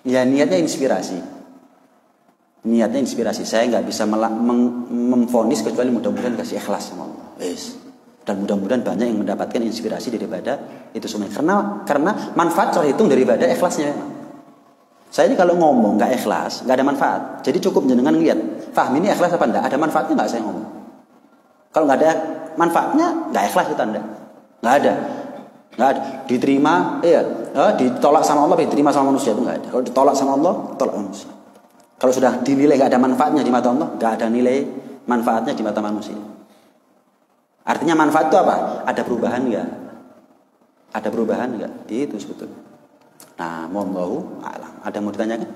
ya niatnya inspirasi. Saya nggak bisa memvonis kecuali mudah-mudahan kasih ikhlas sama Allah. Dan mudah-mudahan banyak yang mendapatkan inspirasi daripada itu semua. Karena manfaat terhitung daripada ikhlasnya. Saya ini kalau ngomong nggak ikhlas, nggak ada manfaat. Jadi cukup jenengan lihat, faham ini ikhlas apa enggak? Ada manfaatnya nggak saya ngomong? Kalau nggak ada manfaatnya, nggak ikhlas itu Anda. Nggak ada. Diterima, ditolak sama Allah, diterima sama manusia itu nggak ada. Kalau ditolak sama Allah, tolak manusia. Kalau sudah dinilai nggak ada manfaatnya di mata Allah, nggak ada nilai manfaatnya di mata manusia. Artinya manfaat itu apa? Ada perubahan enggak? Itu sebetulnya. Nah, wallahu a'lam. Ada yang mau ditanyakan?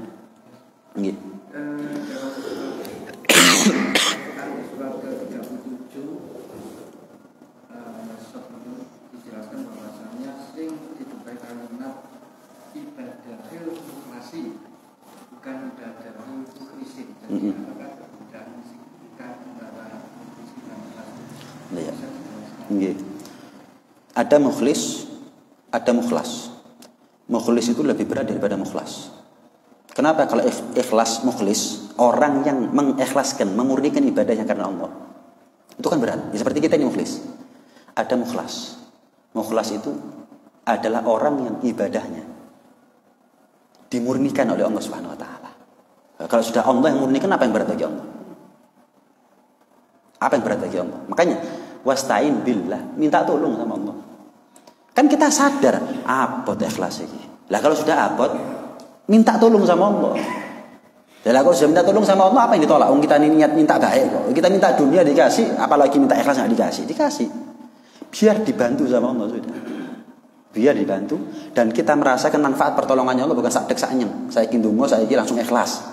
Nggih. Surat ke-37 dijelaskan bahwasanya sing ditupai kalimat ibadahil mukhlasi, bukan ibadah Iya. Nggih. Ada mukhlis, ada mukhlas. Mukhlis itu lebih berat daripada mukhlas. Kenapa? Kalau ikhlas mukhlis, orang yang mengikhlaskan, memurnikan ibadahnya karena Allah, itu kan berat. Ya, seperti kita ini mukhlis. Ada mukhlas. Mukhlas itu adalah orang yang ibadahnya dimurnikan oleh Allah Subhanahu wa taala. Kalau sudah Allah yang murnikan, apa yang berat bagi Allah? Apa yang berat bagi Allah? Makanya wasta'in billah, minta tolong sama Allah. Kan kita sadar abot ikhlas iki. Lah kalau sudah abot, minta tolong sama Allah. Lah kalau sudah minta tolong sama Allah, apa yang ditolak? Kita niat minta baik kok. Kita minta dunia dikasih, apalagi minta ikhlas enggak dikasih? Dikasih. Biar dibantu sama Allah sudah. Biar dibantu dan kita merasakan manfaat pertolongannya Allah, bukan sak dek sak nyeng. Saya kindungo, saya langsung ikhlas.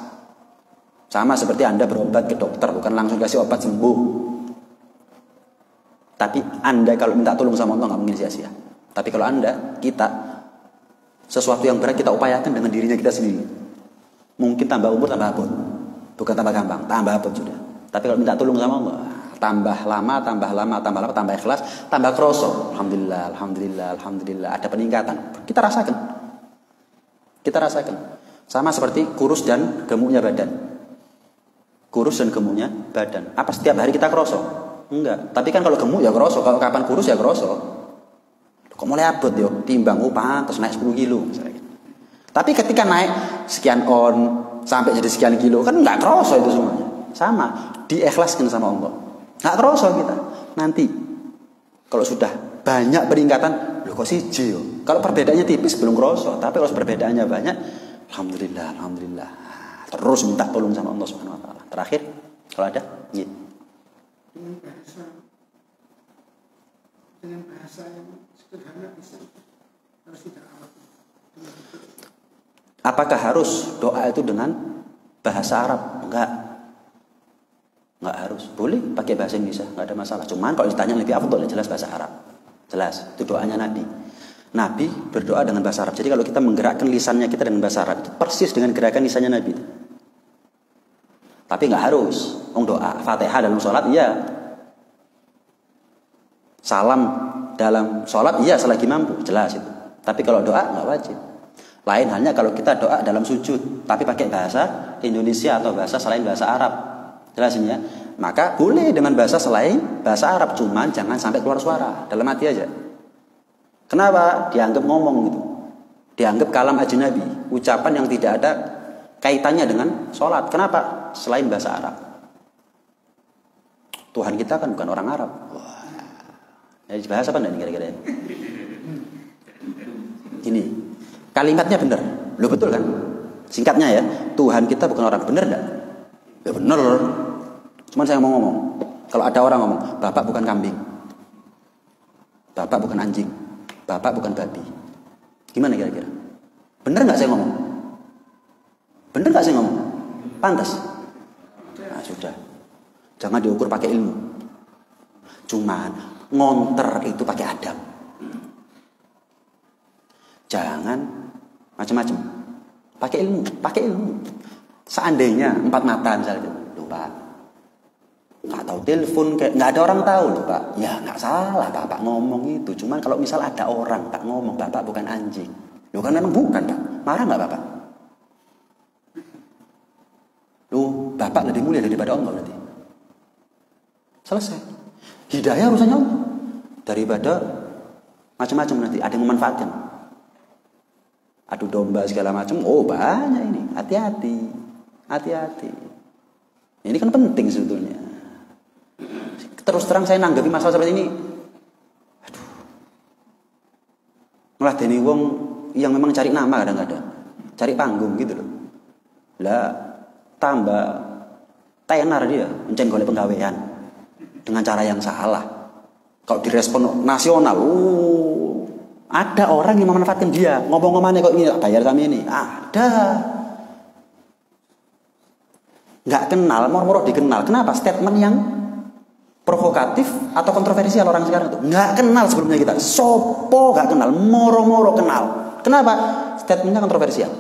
Sama seperti Anda berobat ke dokter, bukan langsung kasih obat sembuh. Tapi Anda kalau minta tolong sama Allah nggak mungkin sia-sia. Tapi kalau kita sesuatu yang berat kita upayakan dengan dirinya kita sendiri. Mungkin tambah umur tambah abot, bukan tambah gampang, tambah abot sudah. Tapi kalau minta tolong sama Allah, tambah lama, tambah ikhlas, tambah kroso. Alhamdulillah, ada peningkatan. Kita rasakan. Sama seperti kurus dan gemuknya badan. Kurus dan gemuknya badan. Apa setiap hari kita kroso? Enggak. Tapi kan kalau gemuk ya kroso, kalau kapan kurus ya kroso. Kok mulai abot yo, timbang pantes naik 10 kilo misalnya. Tapi ketika naik sekian on sampai jadi sekian kilo kan enggak kroso itu semuanya. Sama, diikhlaskan sama Allah. Enggak kroso kita. Nanti kalau sudah banyak peningkatan, loh kok siji yo. Kalau perbedaannya tipis belum kroso, tapi kalau perbedaannya banyak, alhamdulillah. Terus minta tolong sama Allah Subhanahu wa taala. Terakhir, kalau ada, iya. Dengan bahasa yang sederhana bisa harus tidak awal. Apakah harus doa itu dengan bahasa Arab? Enggak harus. Boleh pakai bahasa Indonesia, enggak ada masalah. Cuman kalau ditanya lebih afdal jelas bahasa Arab. Jelas, itu doanya Nabi. Nabi berdoa dengan bahasa Arab. Jadi kalau kita menggerakkan lisannya kita dengan bahasa Arab, itu persis dengan gerakan lisannya Nabi. Tapi enggak harus. Doa Fatihah dalam sholat iya. Salam dalam sholat iya selagi mampu, jelas itu. Tapi kalau doa nggak wajib. Lain halnya kalau kita doa dalam sujud, tapi pakai bahasa Indonesia atau bahasa selain bahasa Arab, jelasnya. Maka boleh dengan bahasa selain bahasa Arab, cuman jangan sampai keluar suara, dalam hati aja. Kenapa? Dianggap ngomong gitu, dianggap kalam ajnabi, ucapan yang tidak ada kaitannya dengan sholat. Kenapa? Selain bahasa Arab. Tuhan kita kan bukan orang Arab. Wah. Jadi bahasa apa enggak nih kira-kira? Ini kalimatnya benar. Loh betul kan? Singkatnya ya, Tuhan kita bukan orang, benar enggak? Ya benar. Cuman saya mau ngomong, kalau ada orang ngomong, Bapak bukan kambing, Bapak bukan anjing, Bapak bukan babi. Gimana kira-kira? Benar enggak saya ngomong? Benar enggak saya ngomong? Pantas? Nah sudah. Jangan diukur pakai ilmu. Cuman ngonter itu pakai adab. Jangan macam-macam. Pakai ilmu. Seandainya 4 mata misalnya, lupa. Nggak tahu telepon, kayak nggak ada orang tahu loh Pak. Ya nggak salah Bapak ngomong itu. Cuman kalau misal ada orang Pak ngomong Bapak bukan anjing, loh kan memang bukan Pak. Marah nggak Bapak? Loh Bapak lebih mulia daripada Allah berarti. Selesai. Hidayah urusannya Allah. Daripada macam-macam nanti ada yang memanfaatkan. Adu domba segala macam. Oh banyak ini. Hati-hati. Ini kan penting sebetulnya. Terus terang saya nanggapi masalah seperti ini. Aduh. Ngeladeni wong yang memang cari nama kadang-kadang. Cari panggung gitu loh. Lah tambah tenar dia mencenggol penggawean dengan cara yang salah. Kalau direspon nasional, ada orang yang memanfaatkan dia. Ngomong-ngomongnya kok ini bayar kami ini. Ada. Nggak kenal, moro-moro dikenal. Kenapa? Statement yang provokatif atau kontroversial orang sekarang itu. Nggak kenal sebelumnya kita. Sopo nggak kenal, moro-moro kenal. Kenapa? Statementnya kontroversial.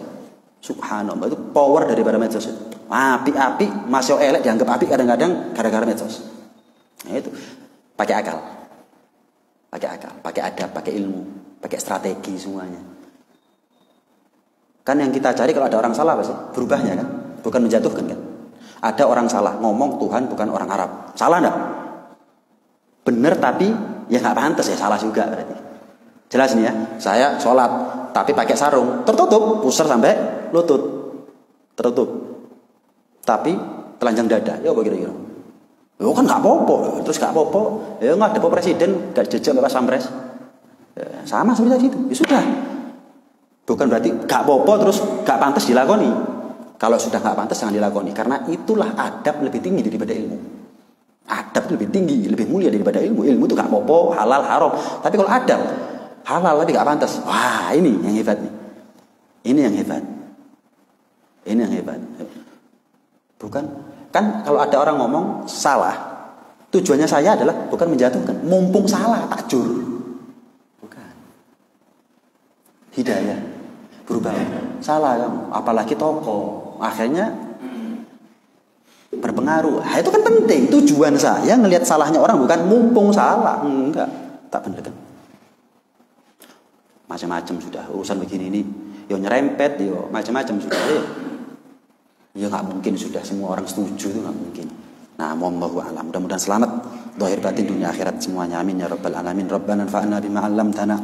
Subhanallah, itu power daripada medsos itu. Api-api, masih elek dianggap api kadang-kadang gara-gara medsos. Nah itu, pakai akal, pakai adab, pakai ilmu, pakai strategi semuanya. Kan yang kita cari kalau ada orang salah apa sih? Berubahnya kan, bukan menjatuhkan kan. Ada orang salah, ngomong Tuhan bukan orang Arab. Salah enggak? Bener tapi ya nggak pantas ya, salah juga berarti. Jelas nih ya, saya sholat tapi pakai sarung tertutup, pusar sampai lutut, tertutup. Tapi telanjang dada, ya apa kira-kira? Yo kan nggak apa-apa, terus nggak apa-apa. Ya nggak ada presiden, nggak jejak bebas pampres. Ya, sama seperti itu, ya sudah. Bukan berarti nggak apa-apa terus nggak pantas dilakoni. Kalau sudah nggak pantas jangan dilakoni, karena itulah adab lebih tinggi daripada ilmu. Adab lebih tinggi, lebih mulia daripada ilmu. Ilmu itu nggak apa-apa, halal, haram. Tapi kalau adab halal tapi nggak pantas, wah ini yang hebat nih. Ini yang hebat. Ini yang hebat. Bukan kan kalau ada orang ngomong salah, tujuannya saya adalah bukan menjatuhkan, mumpung salah takjur. Bukan. Hidayah. Berubah. Salah kamu, apalagi tokoh. Akhirnya berpengaruh. Nah, itu kan penting. Tujuan saya ngelihat salahnya orang bukan mumpung salah. Enggak, tak benar kan. Macam-macam sudah urusan begini ini. Yo nyerempet, yo macam-macam sudah. Ya nggak mungkin sudah semua orang setuju, itu nggak mungkin. Nah, wallahu a'lam. Mudah-mudahan selamat zahir batin dunia akhirat semuanya. Amin ya rabbal alamin. Rabbana anfa'na bima 'allamtana